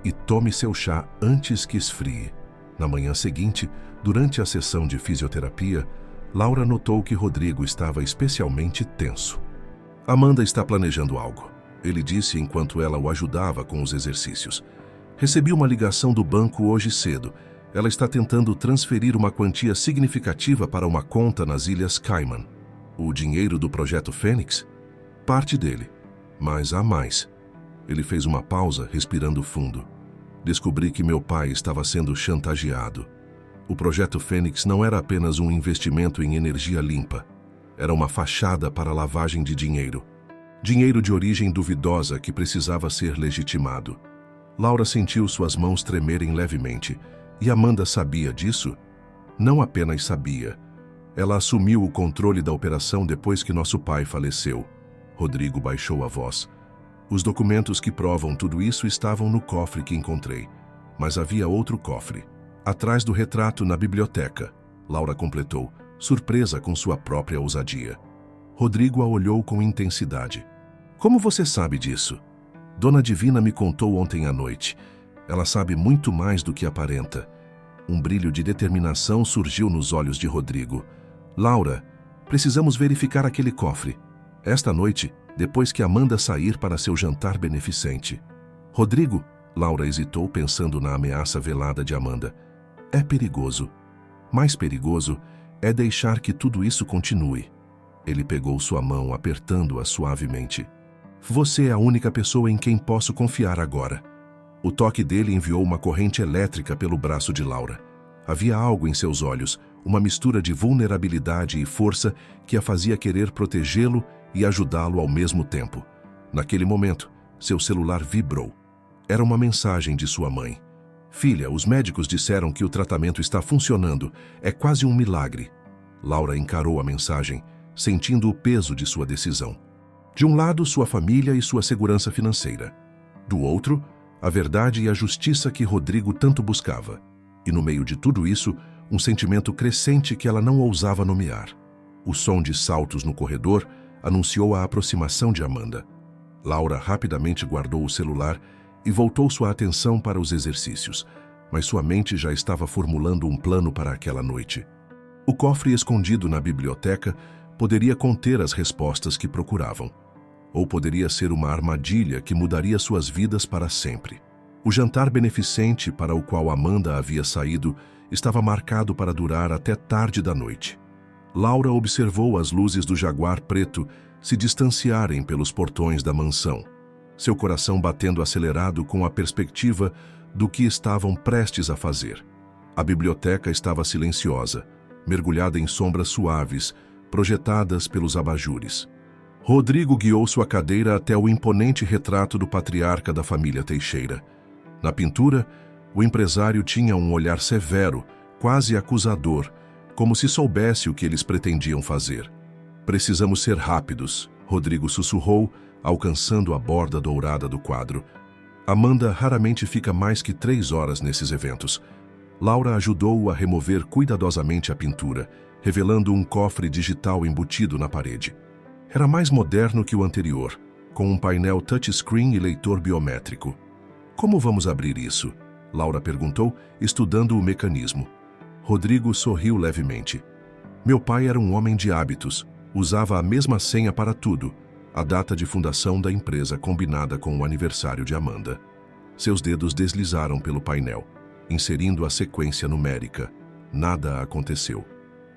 e tome seu chá antes que esfrie. Na manhã seguinte, durante a sessão de fisioterapia, Laura notou que Rodrigo estava especialmente tenso. Amanda está planejando algo, ele disse enquanto ela o ajudava com os exercícios. Recebi uma ligação do banco hoje cedo. Ela está tentando transferir uma quantia significativa para uma conta nas Ilhas Cayman. O dinheiro do Projeto Fênix? Parte dele. Mas há mais. Ele fez uma pausa, respirando fundo. Descobri que meu pai estava sendo chantageado. O Projeto Fênix não era apenas um investimento em energia limpa. Era uma fachada para lavagem de dinheiro. Dinheiro de origem duvidosa que precisava ser legitimado. Laura sentiu suas mãos tremerem levemente. E Amanda sabia disso? Não apenas sabia. Ela assumiu o controle da operação depois que nosso pai faleceu. Rodrigo baixou a voz. Os documentos que provam tudo isso estavam no cofre que encontrei. Mas havia outro cofre. Atrás do retrato na biblioteca. Laura completou, surpresa com sua própria ousadia. Rodrigo a olhou com intensidade. Como você sabe disso? Dona Divina me contou ontem à noite. Ela sabe muito mais do que aparenta. Um brilho de determinação surgiu nos olhos de Rodrigo. Laura, precisamos verificar aquele cofre. Esta noite, depois que Amanda sair para seu jantar beneficente. Rodrigo, Laura hesitou pensando na ameaça velada de Amanda. É perigoso. Mais perigoso é deixar que tudo isso continue. Ele pegou sua mão, apertando-a suavemente. Você é a única pessoa em quem posso confiar agora. O toque dele enviou uma corrente elétrica pelo braço de Laura. Havia algo em seus olhos, uma mistura de vulnerabilidade e força que a fazia querer protegê-lo e ajudá-lo ao mesmo tempo. Naquele momento, seu celular vibrou. Era uma mensagem de sua mãe. Filha, os médicos disseram que o tratamento está funcionando. É quase um milagre. Laura encarou a mensagem, sentindo o peso de sua decisão. De um lado, sua família e sua segurança financeira. Do outro, a verdade e a justiça que Rodrigo tanto buscava. E no meio de tudo isso, um sentimento crescente que ela não ousava nomear. O som de saltos no corredor anunciou a aproximação de Amanda. Laura rapidamente guardou o celular e voltou sua atenção para os exercícios, mas sua mente já estava formulando um plano para aquela noite. O cofre escondido na biblioteca poderia conter as respostas que procuravam. Ou poderia ser uma armadilha que mudaria suas vidas para sempre. O jantar beneficente para o qual Amanda havia saído estava marcado para durar até tarde da noite. Laura observou as luzes do Jaguar preto se distanciarem pelos portões da mansão, seu coração batendo acelerado com a perspectiva do que estavam prestes a fazer. A biblioteca estava silenciosa, mergulhada em sombras suaves, projetadas pelos abajures. Rodrigo guiou sua cadeira até o imponente retrato do patriarca da família Teixeira. Na pintura, o empresário tinha um olhar severo, quase acusador, como se soubesse o que eles pretendiam fazer. Precisamos ser rápidos, Rodrigo sussurrou, alcançando a borda dourada do quadro. Amanda raramente fica mais que 3 horas nesses eventos. Laura ajudou-o a remover cuidadosamente a pintura, revelando um cofre digital embutido na parede. Era mais moderno que o anterior, com um painel touchscreen e leitor biométrico. Como vamos abrir isso? Laura perguntou, estudando o mecanismo. Rodrigo sorriu levemente. Meu pai era um homem de hábitos, usava a mesma senha para tudo, a data de fundação da empresa combinada com o aniversário de Amanda. Seus dedos deslizaram pelo painel, inserindo a sequência numérica. Nada aconteceu.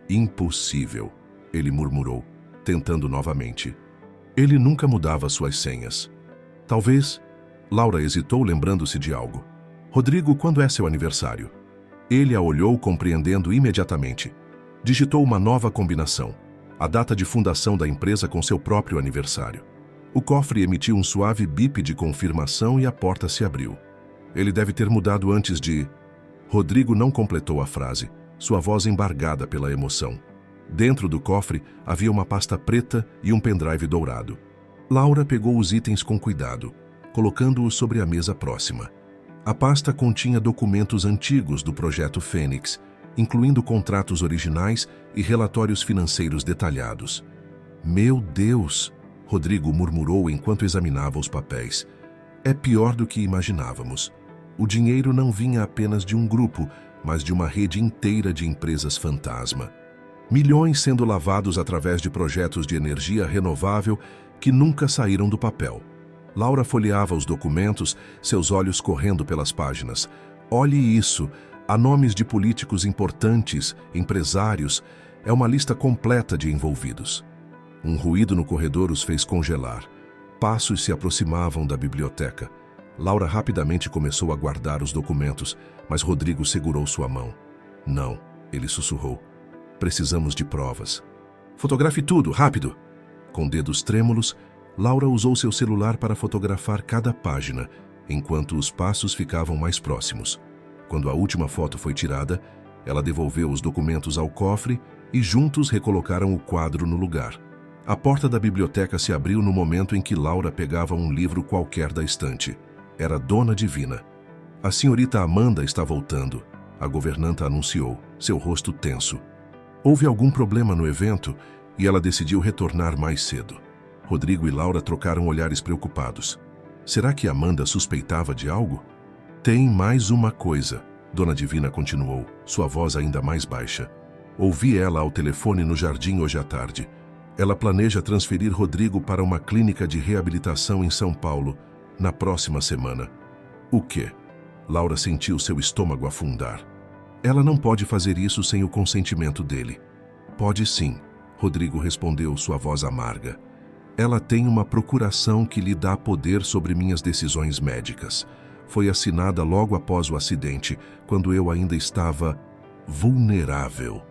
Impossível, ele murmurou, tentando novamente. Ele nunca mudava suas senhas. Talvez Laura hesitou, lembrando-se de algo. Rodrigo, quando é seu aniversário? Ele a olhou, compreendendo imediatamente. Digitou uma nova combinação, a data de fundação da empresa com seu próprio aniversário. O cofre emitiu um suave bip de confirmação e a porta se abriu. Ele deve ter mudado antes de... Rodrigo não completou a frase, sua voz embargada pela emoção. Dentro do cofre havia uma pasta preta e um pendrive dourado. Laura pegou os itens com cuidado, colocando-os sobre a mesa próxima. A pasta continha documentos antigos do Projeto Fênix, incluindo contratos originais e relatórios financeiros detalhados. Meu Deus! Rodrigo murmurou enquanto examinava os papéis. É pior do que imaginávamos. O dinheiro não vinha apenas de um grupo, mas de uma rede inteira de empresas fantasma. Milhões sendo lavados através de projetos de energia renovável que nunca saíram do papel. Laura folheava os documentos, seus olhos correndo pelas páginas. Olhe isso! Há nomes de políticos importantes, empresários. É uma lista completa de envolvidos. Um ruído no corredor os fez congelar. Passos se aproximavam da biblioteca. Laura rapidamente começou a guardar os documentos, mas Rodrigo segurou sua mão. Não, ele sussurrou. Precisamos de provas. Fotografe tudo, rápido! Com dedos trêmulos, Laura usou seu celular para fotografar cada página, enquanto os passos ficavam mais próximos. Quando a última foto foi tirada, ela devolveu os documentos ao cofre e juntos recolocaram o quadro no lugar. A porta da biblioteca se abriu no momento em que Laura pegava um livro qualquer da estante. Era Dona Divina. A senhorita Amanda está voltando, a governanta anunciou, seu rosto tenso. Houve algum problema no evento e ela decidiu retornar mais cedo. Rodrigo e Laura trocaram olhares preocupados. Será que Amanda suspeitava de algo? Tem mais uma coisa, Dona Divina continuou, sua voz ainda mais baixa. Ouvi ela ao telefone no jardim hoje à tarde. Ela planeja transferir Rodrigo para uma clínica de reabilitação em São Paulo, na próxima semana. O quê? Laura sentiu seu estômago afundar. Ela não pode fazer isso sem o consentimento dele. Pode sim, Rodrigo respondeu, sua voz amarga. Ela tem uma procuração que lhe dá poder sobre minhas decisões médicas. Foi assinada logo após o acidente, quando eu ainda estava vulnerável.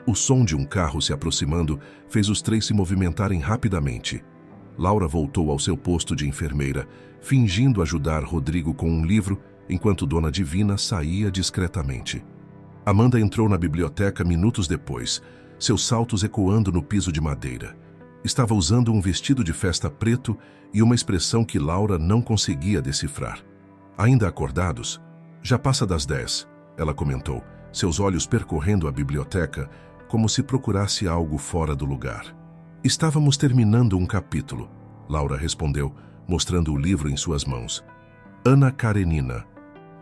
O som de um carro se aproximando fez os três se movimentarem rapidamente. Laura voltou ao seu posto de enfermeira, fingindo ajudar Rodrigo com um livro, enquanto Dona Divina saía discretamente. Amanda entrou na biblioteca minutos depois, seus saltos ecoando no piso de madeira. Estava usando um vestido de festa preto e uma expressão que Laura não conseguia decifrar. Ainda acordados? Já passa das 10, ela comentou, seus olhos percorrendo a biblioteca como se procurasse algo fora do lugar. Estávamos terminando um capítulo, Laura respondeu, mostrando o livro em suas mãos. Ana Karenina.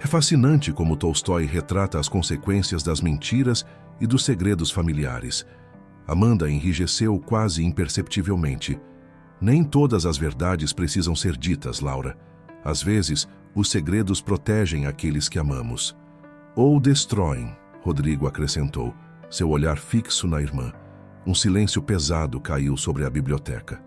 É fascinante como Tolstói retrata as consequências das mentiras e dos segredos familiares. Amanda enrijeceu quase imperceptivelmente. Nem todas as verdades precisam ser ditas, Laura. Às vezes, os segredos protegem aqueles que amamos. Ou destroem, Rodrigo acrescentou, seu olhar fixo na irmã. Um silêncio pesado caiu sobre a biblioteca.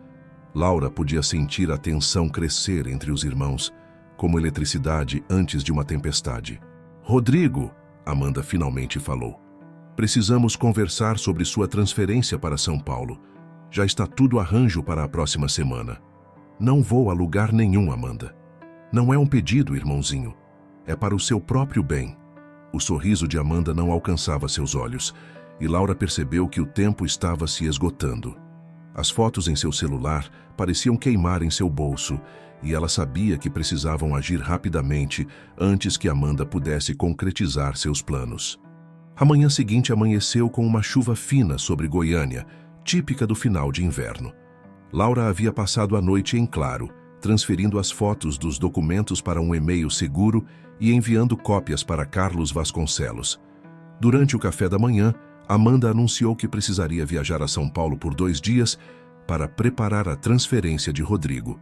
Laura podia sentir a tensão crescer entre os irmãos, como eletricidade antes de uma tempestade. Rodrigo, Amanda finalmente falou. Precisamos conversar sobre sua transferência para São Paulo. Já está tudo arranjo para a próxima semana. Não vou a lugar nenhum, Amanda. Não é um pedido, irmãozinho. É para o seu próprio bem. O sorriso de Amanda não alcançava seus olhos, e Laura percebeu que o tempo estava se esgotando. As fotos em seu celular pareciam queimar em seu bolso, e ela sabia que precisavam agir rapidamente antes que Amanda pudesse concretizar seus planos. A manhã seguinte amanheceu com uma chuva fina sobre Goiânia, típica do final de inverno. Laura havia passado a noite em claro, transferindo as fotos dos documentos para um e-mail seguro e enviando cópias para Carlos Vasconcelos. Durante o café da manhã, Amanda anunciou que precisaria viajar a São Paulo por 2 dias para preparar a transferência de Rodrigo.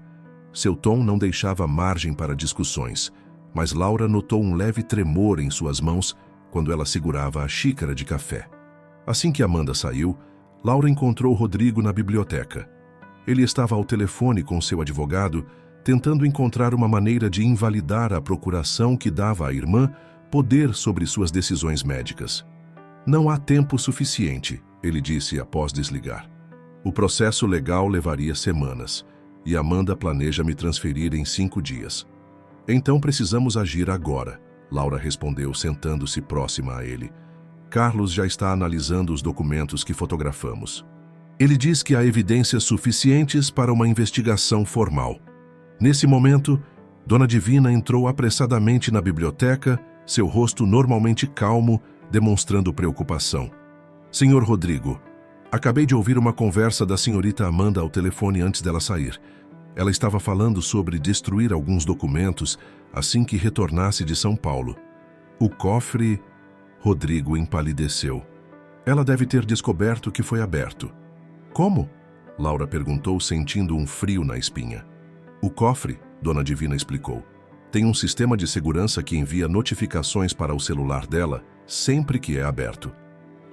Seu tom não deixava margem para discussões, mas Laura notou um leve tremor em suas mãos quando ela segurava a xícara de café. Assim que Amanda saiu, Laura encontrou Rodrigo na biblioteca. Ele estava ao telefone com seu advogado tentando encontrar uma maneira de invalidar a procuração que dava à irmã poder sobre suas decisões médicas. Não há tempo suficiente, ele disse após desligar. O processo legal levaria semanas, e Amanda planeja me transferir em 5 dias. Então precisamos agir agora, Laura respondeu, sentando-se próxima a ele. Carlos já está analisando os documentos que fotografamos. Ele diz que há evidências suficientes para uma investigação formal. Nesse momento, Dona Divina entrou apressadamente na biblioteca, seu rosto normalmente calmo, demonstrando preocupação. Senhor Rodrigo, acabei de ouvir uma conversa da senhorita Amanda ao telefone antes dela sair. Ela estava falando sobre destruir alguns documentos assim que retornasse de São Paulo. O cofre... Rodrigo empalideceu. Ela deve ter descoberto que foi aberto. Como? Laura perguntou, sentindo um frio na espinha. O cofre, Dona Divina explicou, tem um sistema de segurança que envia notificações para o celular dela sempre que é aberto.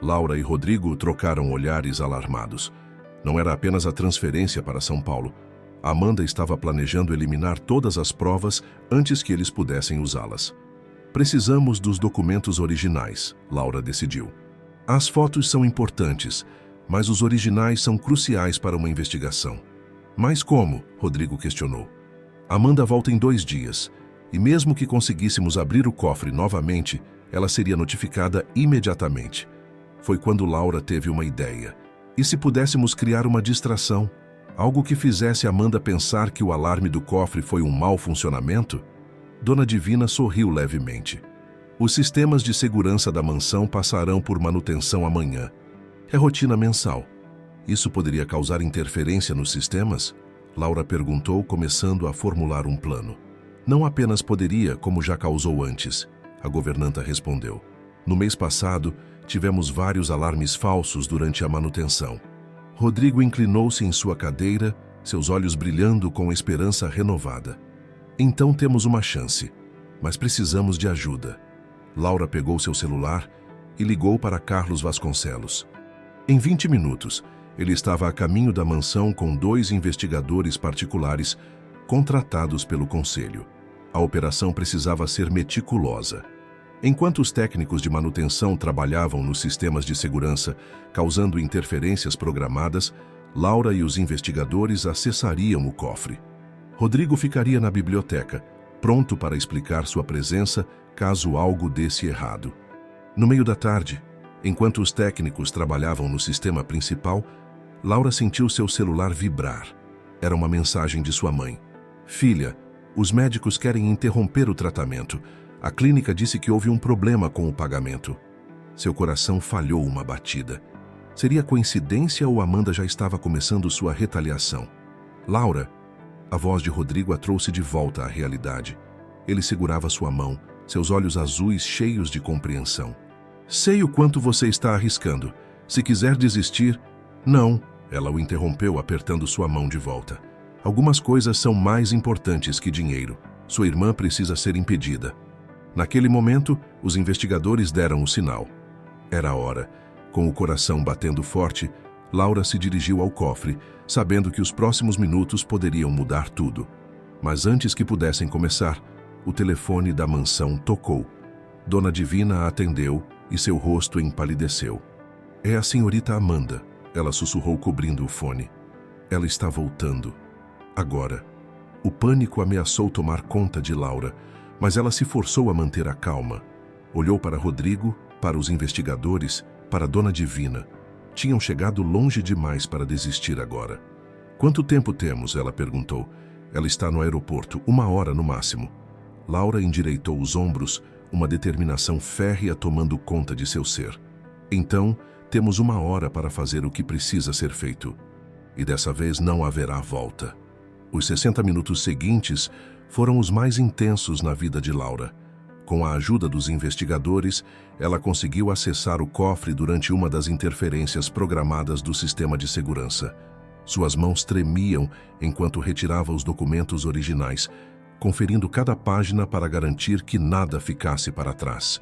Laura e Rodrigo trocaram olhares alarmados. Não era apenas a transferência para São Paulo. Amanda estava planejando eliminar todas as provas antes que eles pudessem usá-las. Precisamos dos documentos originais, Laura decidiu. As fotos são importantes, mas os originais são cruciais para uma investigação. Mas como? Rodrigo questionou. Amanda volta em 2 dias, e mesmo que conseguíssemos abrir o cofre novamente, ela seria notificada imediatamente. Foi quando Laura teve uma ideia. E se pudéssemos criar uma distração? Algo que fizesse Amanda pensar que o alarme do cofre foi um mau funcionamento? Dona Divina sorriu levemente. Os sistemas de segurança da mansão passarão por manutenção amanhã. É rotina mensal. Isso poderia causar interferência nos sistemas? Laura perguntou, começando a formular um plano. Não apenas poderia, como já causou antes, a governanta respondeu. No mês passado, tivemos vários alarmes falsos durante a manutenção. Rodrigo inclinou-se em sua cadeira, seus olhos brilhando com esperança renovada. Então temos uma chance, mas precisamos de ajuda. Laura pegou seu celular e ligou para Carlos Vasconcelos. Em 20 minutos, ele estava a caminho da mansão com 2 investigadores particulares contratados pelo conselho. A operação precisava ser meticulosa. Enquanto os técnicos de manutenção trabalhavam nos sistemas de segurança, causando interferências programadas, Laura e os investigadores acessariam o cofre. Rodrigo ficaria na biblioteca, pronto para explicar sua presença caso algo desse errado. No meio da tarde, enquanto os técnicos trabalhavam no sistema principal, Laura sentiu seu celular vibrar. Era uma mensagem de sua mãe. Filha, os médicos querem interromper o tratamento. A clínica disse que houve um problema com o pagamento. Seu coração falhou uma batida. Seria coincidência ou Amanda já estava começando sua retaliação? Laura, a voz de Rodrigo a trouxe de volta à realidade. Ele segurava sua mão, seus olhos azuis cheios de compreensão. Sei o quanto você está arriscando. Se quiser desistir... Não, ela o interrompeu apertando sua mão de volta. Algumas coisas são mais importantes que dinheiro. Sua irmã precisa ser impedida. Naquele momento, os investigadores deram o sinal. Era a hora. Com o coração batendo forte, Laura se dirigiu ao cofre, sabendo que os próximos minutos poderiam mudar tudo. Mas antes que pudessem começar, o telefone da mansão tocou. Dona Divina a atendeu e seu rosto empalideceu. É a senhorita Amanda, ela sussurrou cobrindo o fone. Ela está voltando. Agora. O pânico ameaçou tomar conta de Laura, mas ela se forçou a manter a calma. Olhou para Rodrigo, para os investigadores, para Dona Divina. Tinham chegado longe demais para desistir agora. Quanto tempo temos? Ela perguntou. Ela está no aeroporto, 1 hora no máximo. Laura endireitou os ombros, uma determinação férrea tomando conta de seu ser. Então, temos 1 hora para fazer o que precisa ser feito. E dessa vez não haverá volta. Os 60 minutos seguintes foram os mais intensos na vida de Laura. Com a ajuda dos investigadores, ela conseguiu acessar o cofre durante uma das interferências programadas do sistema de segurança. Suas mãos tremiam enquanto retirava os documentos originais, conferindo cada página para garantir que nada ficasse para trás.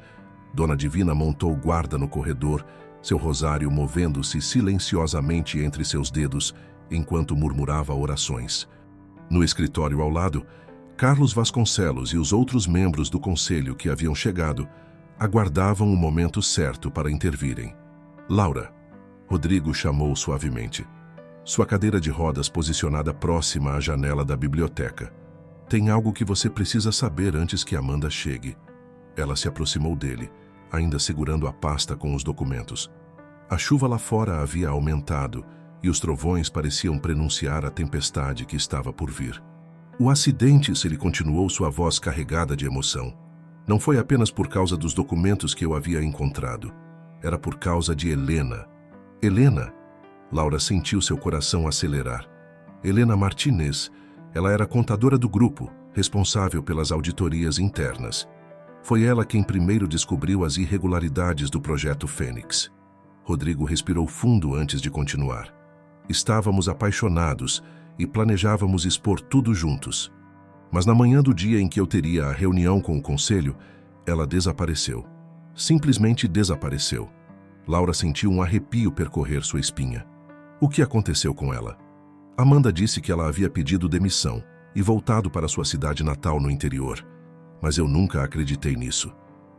Dona Divina montou guarda no corredor, seu rosário movendo-se silenciosamente entre seus dedos, enquanto murmurava orações. No escritório ao lado, Carlos Vasconcelos e os outros membros do conselho que haviam chegado aguardavam o momento certo para intervirem. Laura, Rodrigo chamou suavemente. Sua cadeira de rodas posicionada próxima à janela da biblioteca. Tem algo que você precisa saber antes que Amanda chegue. Ela se aproximou dele, ainda segurando a pasta com os documentos. A chuva lá fora havia aumentado e os trovões pareciam prenunciar a tempestade que estava por vir. O acidente, ele continuou, sua voz carregada de emoção. Não foi apenas por causa dos documentos que eu havia encontrado. Era por causa de Helena. Helena? Laura sentiu seu coração acelerar. Helena Martinez, ela era contadora do grupo, responsável pelas auditorias internas. Foi ela quem primeiro descobriu as irregularidades do projeto Fênix. Rodrigo respirou fundo antes de continuar. Estávamos apaixonados e planejávamos expor tudo juntos. Mas na manhã do dia em que eu teria a reunião com o conselho, ela desapareceu. Simplesmente desapareceu. Laura sentiu um arrepio percorrer sua espinha. O que aconteceu com ela? Amanda disse que ela havia pedido demissão e voltado para sua cidade natal no interior. Mas eu nunca acreditei nisso.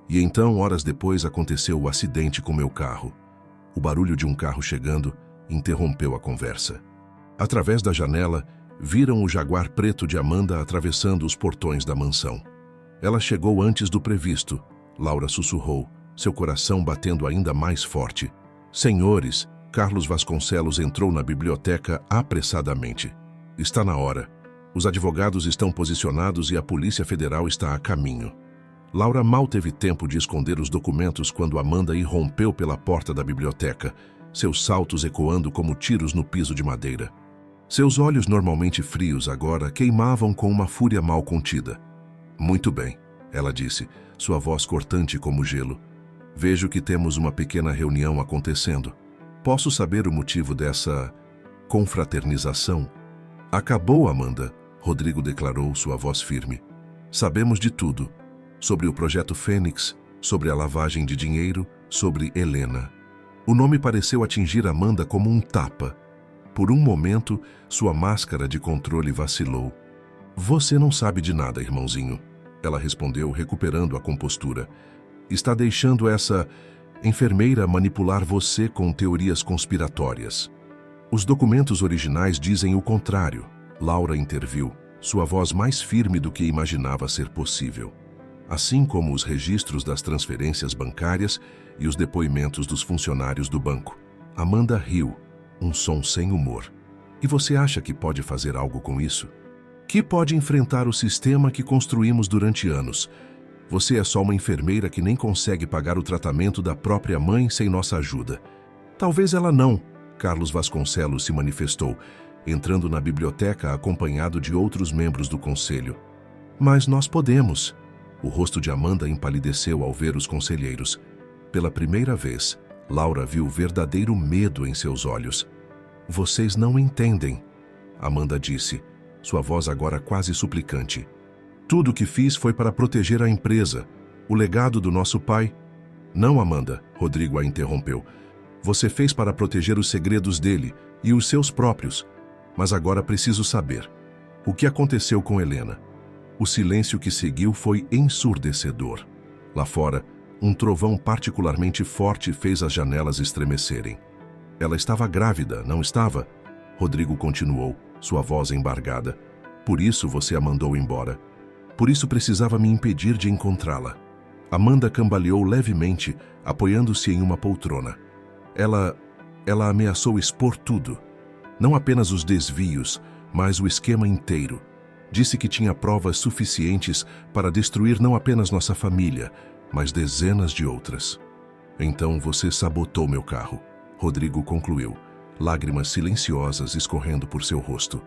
E então, horas depois, aconteceu o acidente com meu carro. O barulho de um carro chegando interrompeu a conversa. Através da janela, viram o Jaguar preto de Amanda atravessando os portões da mansão. Ela chegou antes do previsto, Laura sussurrou, seu coração batendo ainda mais forte. Senhores, Carlos Vasconcelos entrou na biblioteca apressadamente. Está na hora. Os advogados estão posicionados e a Polícia Federal está a caminho. Laura mal teve tempo de esconder os documentos quando Amanda irrompeu pela porta da biblioteca, seus saltos ecoando como tiros no piso de madeira. Seus olhos, normalmente frios agora, queimavam com uma fúria mal contida. Muito bem, ela disse, sua voz cortante como gelo. Vejo que temos uma pequena reunião acontecendo. Posso saber o motivo dessa confraternização? Acabou, Amanda, Rodrigo declarou, sua voz firme. Sabemos de tudo. Sobre o projeto Fênix, sobre a lavagem de dinheiro, sobre Helena. O nome pareceu atingir Amanda como um tapa. Por um momento, sua máscara de controle vacilou. Você não sabe de nada, irmãozinho, ela respondeu, recuperando a compostura. Está deixando essa enfermeira manipular você com teorias conspiratórias. Os documentos originais dizem o contrário. Laura interviu, sua voz mais firme do que imaginava ser possível. Assim como os registros das transferências bancárias e os depoimentos dos funcionários do banco. Amanda riu, um som sem humor. E você acha que pode fazer algo com isso? Que pode enfrentar o sistema que construímos durante anos? Você é só uma enfermeira que nem consegue pagar o tratamento da própria mãe sem nossa ajuda. Talvez ela não, Carlos Vasconcelos se manifestou, entrando na biblioteca acompanhado de outros membros do conselho. Mas nós podemos. O rosto de Amanda empalideceu ao ver os conselheiros. Pela primeira vez, Laura viu verdadeiro medo em seus olhos. Vocês não entendem, Amanda disse, sua voz agora quase suplicante. Tudo o que fiz foi para proteger a empresa, o legado do nosso pai. Não, Amanda, Rodrigo a interrompeu. Você fez para proteger os segredos dele e os seus próprios. Mas agora preciso saber. O que aconteceu com Helena? O silêncio que seguiu foi ensurdecedor. Lá fora, um trovão particularmente forte fez as janelas estremecerem. Ela estava grávida, não estava? Rodrigo continuou, sua voz embargada. Por isso você a mandou embora. Por isso precisava me impedir de encontrá-la. Amanda cambaleou levemente, apoiando-se em uma poltrona. Ela ameaçou expor tudo. Não apenas os desvios, mas o esquema inteiro. Disse que tinha provas suficientes para destruir não apenas nossa família, mas dezenas de outras. Então você sabotou meu carro, Rodrigo concluiu, lágrimas silenciosas escorrendo por seu rosto.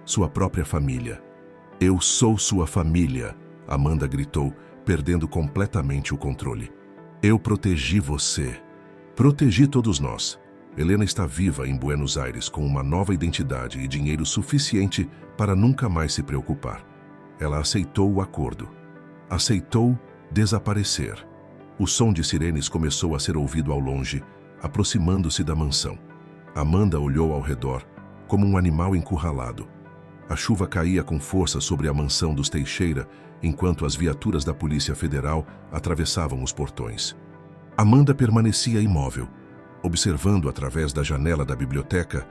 Sua própria família. Eu sou sua família, Amanda gritou, perdendo completamente o controle. Eu protegi você. Protegi todos nós. Helena está viva em Buenos Aires com uma nova identidade e dinheiro suficiente para nunca mais se preocupar. Ela aceitou o acordo. Aceitou desaparecer. O som de sirenes começou a ser ouvido ao longe, aproximando-se da mansão. Amanda olhou ao redor, como um animal encurralado. A chuva caía com força sobre a mansão dos Teixeira, enquanto as viaturas da Polícia Federal atravessavam os portões. Amanda permanecia imóvel, observando através da janela da biblioteca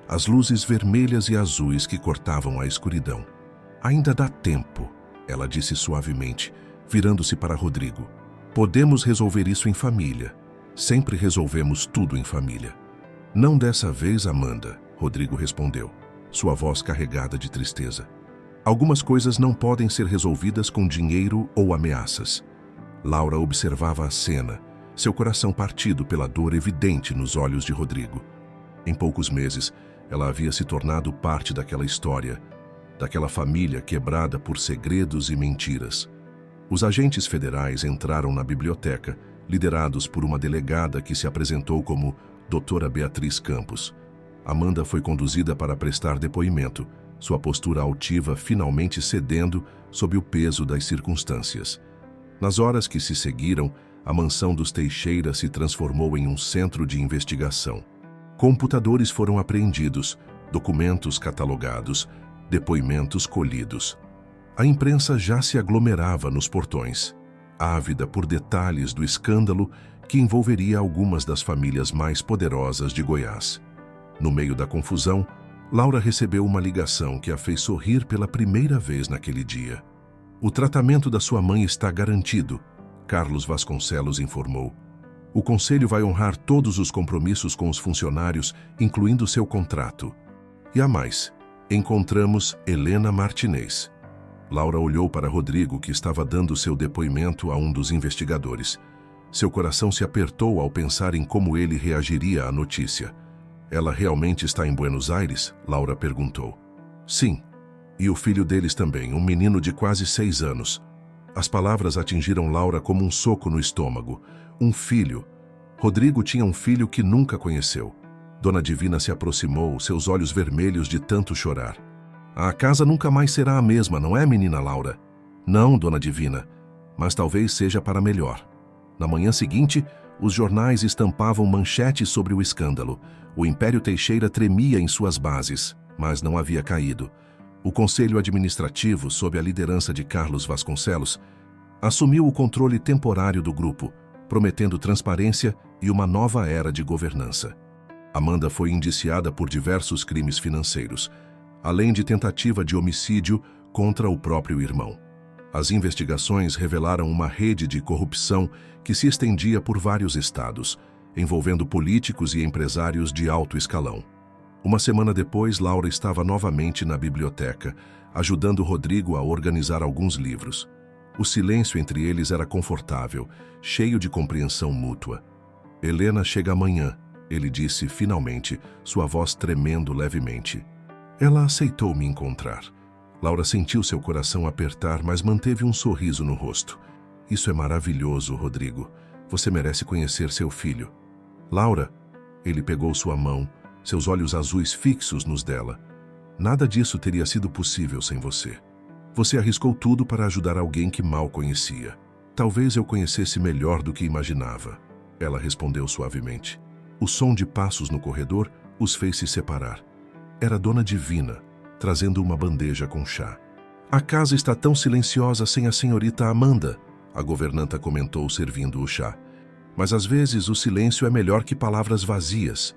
as luzes vermelhas e azuis que cortavam a escuridão. Ainda dá tempo, ela disse suavemente, virando-se para Rodrigo. Podemos resolver isso em família. Sempre resolvemos tudo em família. Não dessa vez, Amanda, Rodrigo respondeu, sua voz carregada de tristeza. Algumas coisas não podem ser resolvidas com dinheiro ou ameaças. Laura observava a cena, seu coração partido pela dor evidente nos olhos de Rodrigo. Em poucos meses, ela havia se tornado parte daquela história, daquela família quebrada por segredos e mentiras. Os agentes federais entraram na biblioteca, liderados por uma delegada que se apresentou como Doutora Beatriz Campos. Amanda foi conduzida para prestar depoimento, sua postura altiva finalmente cedendo sob o peso das circunstâncias. Nas horas que se seguiram, a mansão dos Teixeira se transformou em um centro de investigação. Computadores foram apreendidos, documentos catalogados, depoimentos colhidos. A imprensa já se aglomerava nos portões, ávida por detalhes do escândalo que envolveria algumas das famílias mais poderosas de Goiás. No meio da confusão, Laura recebeu uma ligação que a fez sorrir pela primeira vez naquele dia. O tratamento da sua mãe está garantido, Carlos Vasconcelos informou. O conselho vai honrar todos os compromissos com os funcionários, incluindo seu contrato. E há mais. Encontramos Helena Martinez. Laura olhou para Rodrigo, que estava dando seu depoimento a um dos investigadores. Seu coração se apertou ao pensar em como ele reagiria à notícia. Ela realmente está em Buenos Aires? Laura perguntou. Sim. E o filho deles também, um menino de quase 6 anos. As palavras atingiram Laura como um soco no estômago. Um filho. Rodrigo tinha um filho que nunca conheceu. Dona Divina se aproximou, seus olhos vermelhos de tanto chorar. A casa nunca mais será a mesma, não é, menina Laura? Não, Dona Divina, mas talvez seja para melhor. Na manhã seguinte, os jornais estampavam manchetes sobre o escândalo. O Império Teixeira tremia em suas bases, mas não havia caído. O Conselho Administrativo, sob a liderança de Carlos Vasconcelos, assumiu o controle temporário do grupo, prometendo transparência e uma nova era de governança. Amanda foi indiciada por diversos crimes financeiros, além de tentativa de homicídio contra o próprio irmão. As investigações revelaram uma rede de corrupção que se estendia por vários estados, envolvendo políticos e empresários de alto escalão. Uma semana depois, Laura estava novamente na biblioteca, ajudando Rodrigo a organizar alguns livros. O silêncio entre eles era confortável, cheio de compreensão mútua. Helena chega amanhã, ele disse finalmente, sua voz tremendo levemente. Ela aceitou me encontrar. Laura sentiu seu coração apertar, mas manteve um sorriso no rosto. Isso é maravilhoso, Rodrigo. Você merece conhecer seu filho. Laura, ele pegou sua mão, seus olhos azuis fixos nos dela. Nada disso teria sido possível sem você. Você arriscou tudo para ajudar alguém que mal conhecia. Talvez eu conhecesse melhor do que imaginava. Ela respondeu suavemente. O som de passos no corredor os fez se separar. Era Dona Divina, trazendo uma bandeja com chá. A casa está tão silenciosa sem a senhorita Amanda, a governanta comentou servindo o chá. Mas às vezes o silêncio é melhor que palavras vazias.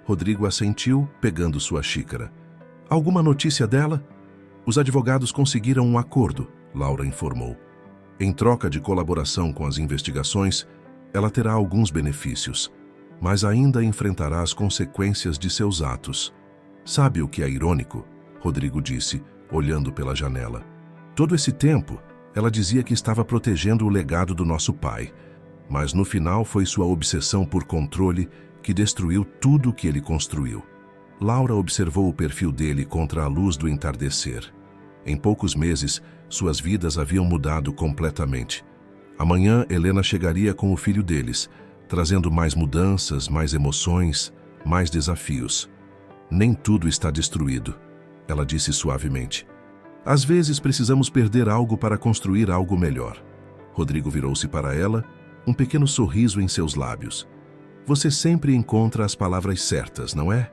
Rodrigo assentiu, pegando sua xícara. Alguma notícia dela? Os advogados conseguiram um acordo, Laura informou. Em troca de colaboração com as investigações, ela terá alguns benefícios, mas ainda enfrentará as consequências de seus atos. Sabe o que é irônico? Rodrigo disse, olhando pela janela. Todo esse tempo, ela dizia que estava protegendo o legado do nosso pai, mas no final foi sua obsessão por controle que destruiu tudo o que ele construiu. Laura observou o perfil dele contra a luz do entardecer. Em poucos meses, suas vidas haviam mudado completamente. Amanhã, Helena chegaria com o filho deles, trazendo mais mudanças, mais emoções, mais desafios. Nem tudo está destruído, ela disse suavemente. Às vezes precisamos perder algo para construir algo melhor. Rodrigo virou-se para ela, um pequeno sorriso em seus lábios. Você sempre encontra as palavras certas, não é?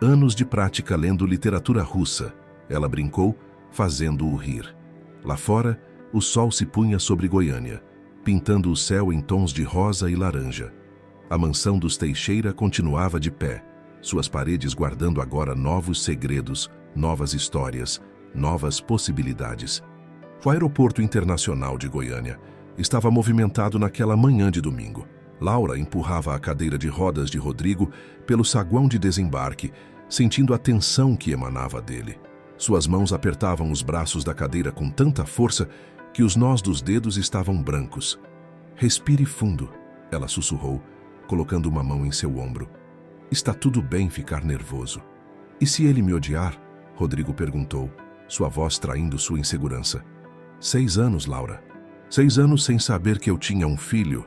Anos de prática lendo literatura russa. Ela brincou, fazendo-o rir. Lá fora, o sol se punha sobre Goiânia, pintando o céu em tons de rosa e laranja. A mansão dos Teixeira continuava de pé, suas paredes guardando agora novos segredos, novas histórias, novas possibilidades. O aeroporto internacional de Goiânia estava movimentado naquela manhã de domingo. Laura empurrava a cadeira de rodas de Rodrigo pelo saguão de desembarque, sentindo a tensão que emanava dele. Suas mãos apertavam os braços da cadeira com tanta força que os nós dos dedos estavam brancos. "Respire fundo", ela sussurrou, colocando uma mão em seu ombro. "Está tudo bem ficar nervoso." "E se ele me odiar?" Rodrigo perguntou, sua voz traindo sua insegurança. 6 anos, Laura. 6 anos sem saber que eu tinha um filho.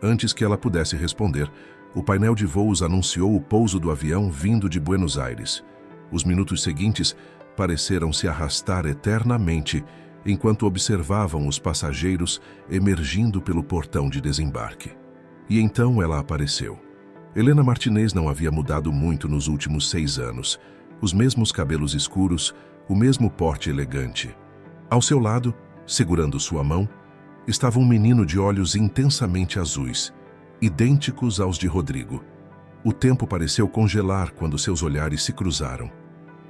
Antes que ela pudesse responder, o painel de voos anunciou o pouso do avião vindo de Buenos Aires. Os minutos seguintes pareceram se arrastar eternamente enquanto observavam os passageiros emergindo pelo portão de desembarque. E então ela apareceu. Helena Martinez não havia mudado muito nos últimos 6 anos. Os mesmos cabelos escuros, o mesmo porte elegante. Ao seu lado, segurando sua mão, estava um menino de olhos intensamente azuis, idênticos aos de Rodrigo. O tempo pareceu congelar quando seus olhares se cruzaram.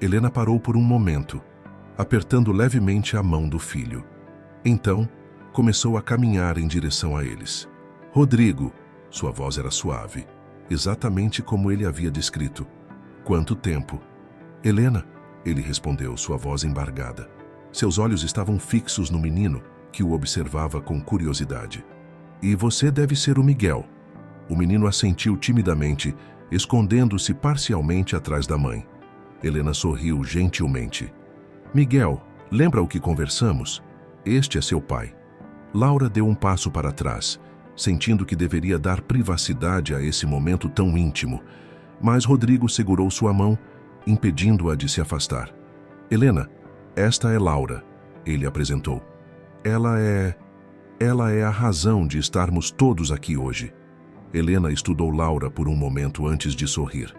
Helena parou por um momento, apertando levemente a mão do filho. Então, começou a caminhar em direção a eles. "Rodrigo", sua voz era suave, exatamente como ele havia descrito. "Quanto tempo?" "Helena", ele respondeu, sua voz embargada. Seus olhos estavam fixos no menino, que o observava com curiosidade. "E você deve ser o Miguel." O menino assentiu timidamente, escondendo-se parcialmente atrás da mãe. Helena sorriu gentilmente. "Miguel, lembra o que conversamos? Este é seu pai." Laura deu um passo para trás, sentindo que deveria dar privacidade a esse momento tão íntimo, mas Rodrigo segurou sua mão, impedindo-a de se afastar. "Helena, esta é Laura", ele apresentou. Ela é a razão de estarmos todos aqui hoje." Helena estudou Laura por um momento antes de sorrir.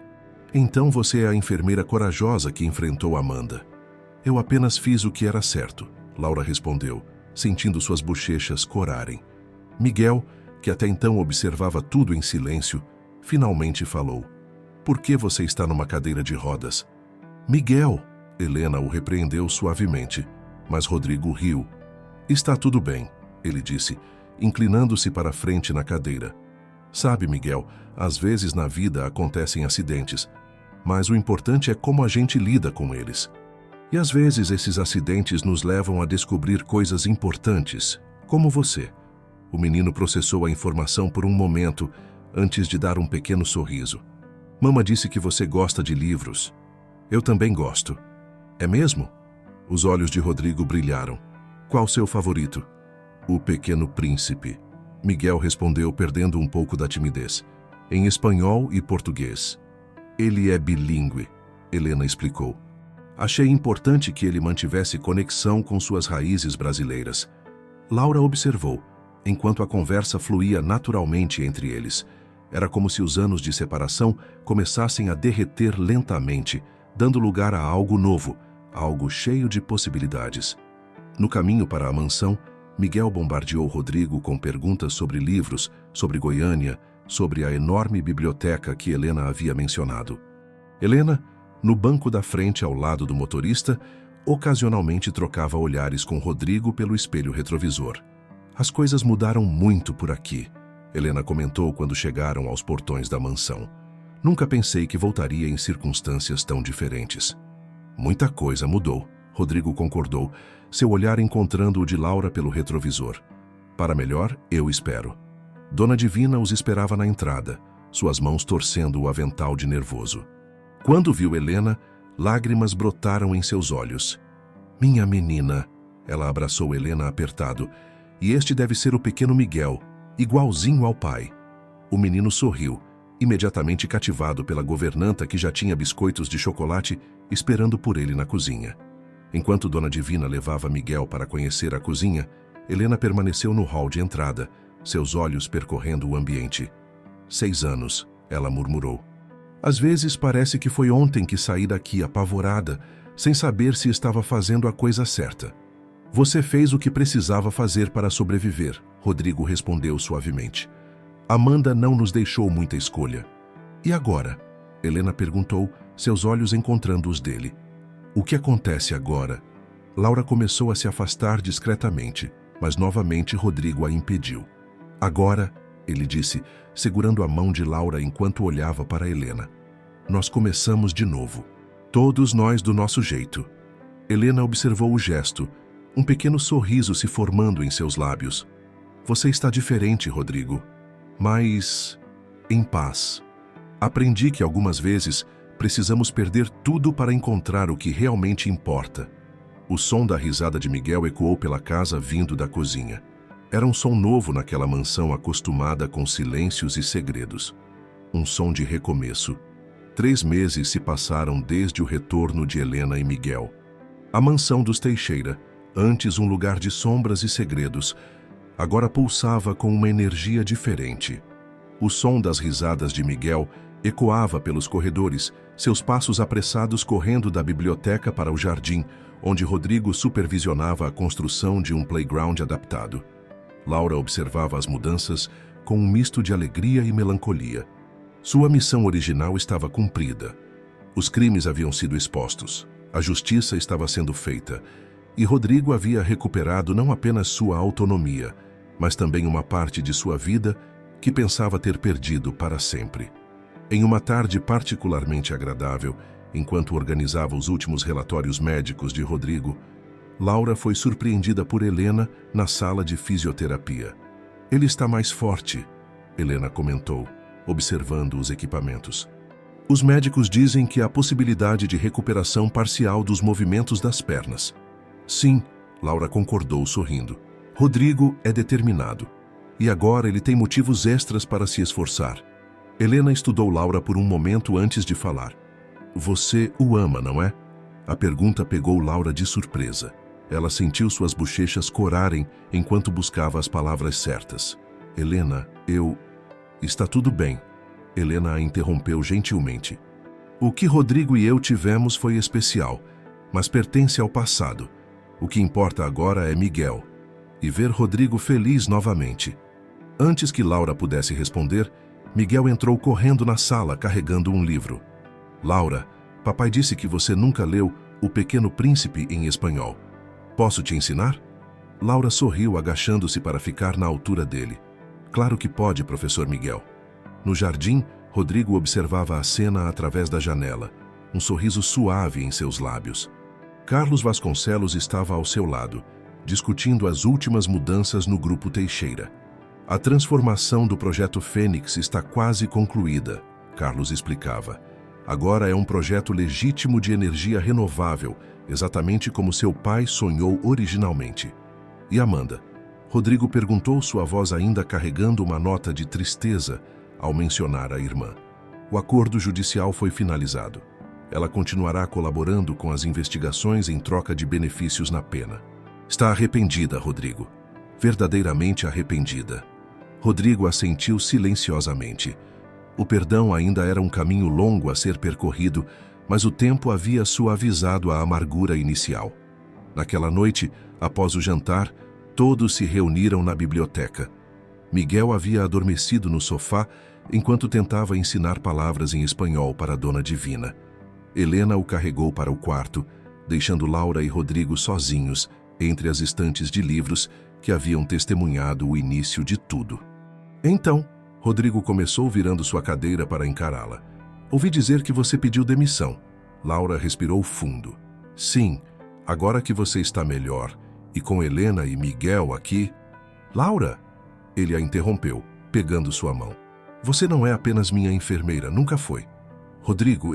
"Então você é a enfermeira corajosa que enfrentou Amanda." "Eu apenas fiz o que era certo", Laura respondeu, sentindo suas bochechas corarem. Miguel, que até então observava tudo em silêncio, finalmente falou. "Por que você está numa cadeira de rodas?" "Miguel", Helena o repreendeu suavemente, mas Rodrigo riu. "Está tudo bem", ele disse, inclinando-se para a frente na cadeira. "Sabe, Miguel, às vezes na vida acontecem acidentes, mas o importante é como a gente lida com eles. E às vezes esses acidentes nos levam a descobrir coisas importantes, como você." O menino processou a informação por um momento, antes de dar um pequeno sorriso. "Mama disse que você gosta de livros." "Eu também gosto." "É mesmo?" Os olhos de Rodrigo brilharam. "Qual seu favorito?" "O Pequeno Príncipe", Miguel respondeu, perdendo um pouco da timidez. "Em espanhol e português." "Ele é bilíngue", Helena explicou. "Achei importante que ele mantivesse conexão com suas raízes brasileiras." Laura observou, enquanto a conversa fluía naturalmente entre eles. Era como se os anos de separação começassem a derreter lentamente, dando lugar a algo novo, algo cheio de possibilidades. No caminho para a mansão, Miguel bombardeou Rodrigo com perguntas sobre livros, sobre Goiânia, sobre a enorme biblioteca que Helena havia mencionado. Helena, no banco da frente ao lado do motorista, ocasionalmente trocava olhares com Rodrigo pelo espelho retrovisor. "As coisas mudaram muito por aqui", Helena comentou quando chegaram aos portões da mansão. "Nunca pensei que voltaria em circunstâncias tão diferentes." "Muita coisa mudou", Rodrigo concordou, seu olhar encontrando o de Laura pelo retrovisor. "Para melhor, eu espero." Dona Divina os esperava na entrada, suas mãos torcendo o avental de nervoso. Quando viu Helena, lágrimas brotaram em seus olhos. "Minha menina", ela abraçou Helena apertado, "e este deve ser o pequeno Miguel, igualzinho ao pai." O menino sorriu, imediatamente cativado pela governanta que já tinha biscoitos de chocolate esperando por ele na cozinha. Enquanto Dona Divina levava Miguel para conhecer a cozinha, Helena permaneceu no hall de entrada, seus olhos percorrendo o ambiente. 6 anos, ela murmurou. "Às vezes parece que foi ontem que saí daqui apavorada, sem saber se estava fazendo a coisa certa. Você fez o que precisava fazer para sobreviver, Rodrigo respondeu suavemente. Amanda não nos deixou muita escolha. E agora? Helena perguntou, seus olhos encontrando os dele. O que acontece agora? Laura começou a se afastar discretamente, mas novamente Rodrigo a impediu. Agora, ele disse, segurando a mão de Laura enquanto olhava para Helena. Nós começamos de novo. Todos nós do nosso jeito. Helena observou o gesto, um pequeno sorriso se formando em seus lábios. Você está diferente, Rodrigo. Mas em paz. Aprendi que algumas vezes precisamos perder tudo para encontrar o que realmente importa. O som da risada de Miguel ecoou pela casa vindo da cozinha. Era um som novo naquela mansão acostumada com silêncios e segredos. Um som de recomeço. 3 meses se passaram desde o retorno de Helena e Miguel. A mansão dos Teixeira, antes um lugar de sombras e segredos, agora pulsava com uma energia diferente. O som das risadas de Miguel ecoava pelos corredores, seus passos apressados correndo da biblioteca para o jardim, onde Rodrigo supervisionava a construção de um playground adaptado. Laura observava as mudanças com um misto de alegria e melancolia. Sua missão original estava cumprida. Os crimes haviam sido expostos, a justiça estava sendo feita, e Rodrigo havia recuperado não apenas sua autonomia, mas também uma parte de sua vida que pensava ter perdido para sempre. Em uma tarde particularmente agradável, enquanto organizava os últimos relatórios médicos de Rodrigo, Laura foi surpreendida por Helena na sala de fisioterapia. Ele está mais forte, Helena comentou, observando os equipamentos. Os médicos dizem que há possibilidade de recuperação parcial dos movimentos das pernas. Sim, Laura concordou sorrindo. Rodrigo é determinado. E agora ele tem motivos extras para se esforçar. Helena estudou Laura por um momento antes de falar. Você o ama, não é? A pergunta pegou Laura de surpresa. Ela sentiu suas bochechas corarem enquanto buscava as palavras certas. Helena, Está tudo bem. Helena a interrompeu gentilmente. O que Rodrigo e eu tivemos foi especial, mas pertence ao passado. O que importa agora é Miguel. E ver Rodrigo feliz novamente. Antes que Laura pudesse responder, Miguel entrou correndo na sala carregando um livro. Laura, papai disse que você nunca leu O Pequeno Príncipe em espanhol. Posso te ensinar? Laura sorriu agachando-se para ficar na altura dele. Claro que pode, professor Miguel. No jardim, Rodrigo observava a cena através da janela, um sorriso suave em seus lábios. Carlos Vasconcelos estava ao seu lado, discutindo as últimas mudanças no Grupo Teixeira. A transformação do Projeto Fênix está quase concluída, Carlos explicava. Agora é um projeto legítimo de energia renovável, exatamente como seu pai sonhou originalmente. E Amanda? Rodrigo perguntou, sua voz ainda carregando uma nota de tristeza ao mencionar a irmã. O acordo judicial foi finalizado. Ela continuará colaborando com as investigações em troca de benefícios na pena. Está arrependida, Rodrigo. Verdadeiramente arrependida. Rodrigo assentiu silenciosamente. O perdão ainda era um caminho longo a ser percorrido, mas o tempo havia suavizado a amargura inicial. Naquela noite, após o jantar, todos se reuniram na biblioteca. Miguel havia adormecido no sofá enquanto tentava ensinar palavras em espanhol para a Dona Divina. Helena o carregou para o quarto, deixando Laura e Rodrigo sozinhos entre as estantes de livros que haviam testemunhado o início de tudo. Então, Rodrigo começou virando sua cadeira para encará-la. Ouvi dizer que você pediu demissão. Laura respirou fundo. Sim, agora que você está melhor, e com Helena e Miguel aqui... Laura! Ele a interrompeu, pegando sua mão. Você não é apenas minha enfermeira, nunca foi. Rodrigo,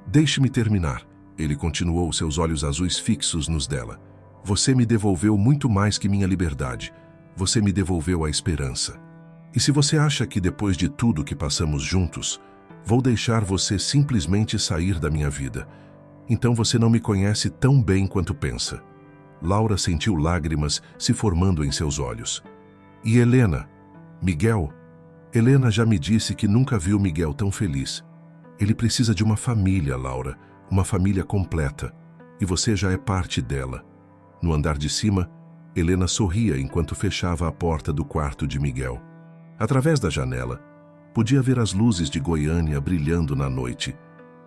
Deixe-me terminar. Ele continuou, seus olhos azuis fixos nos dela. Você me devolveu muito mais que minha liberdade. Você me devolveu a esperança. E se você acha que depois de tudo que passamos juntos, vou deixar você simplesmente sair da minha vida, então você não me conhece tão bem quanto pensa. Laura sentiu lágrimas se formando em seus olhos. E Helena? Miguel? Helena já me disse que nunca viu Miguel tão feliz. Ele precisa de uma família, Laura, uma família completa. e você já é parte dela. No andar de cima, Helena sorria enquanto fechava a porta do quarto de Miguel. Através da janela, podia ver as luzes de Goiânia brilhando na noite,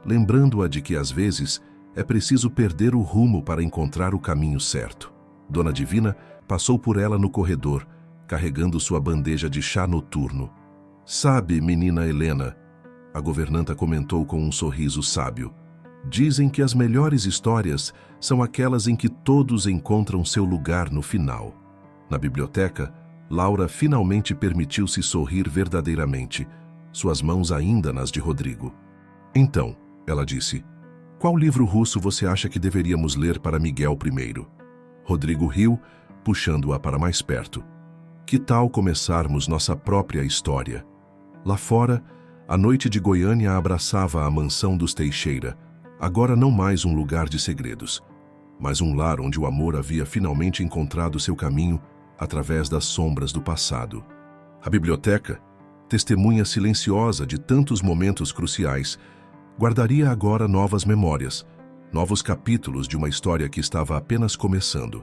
lembrando-a de que às vezes é preciso perder o rumo para encontrar o caminho certo. Dona Divina passou por ela no corredor, carregando sua bandeja de chá noturno. "Sabe, menina Helena", a governanta comentou com um sorriso sábio, "dizem que as melhores histórias são aquelas em que todos encontram seu lugar no final." Na biblioteca, Laura finalmente permitiu-se sorrir verdadeiramente, suas mãos ainda nas de Rodrigo. "Então", ela disse, "qual livro russo você acha que deveríamos ler para Miguel primeiro?" Rodrigo riu, puxando-a para mais perto. "Que tal começarmos nossa própria história?" Lá fora, a noite de Goiânia abraçava a mansão dos Teixeira, agora não mais um lugar de segredos, mas um lar onde o amor havia finalmente encontrado seu caminho através das sombras do passado. A biblioteca, testemunha silenciosa de tantos momentos cruciais, guardaria agora novas memórias, novos capítulos de uma história que estava apenas começando.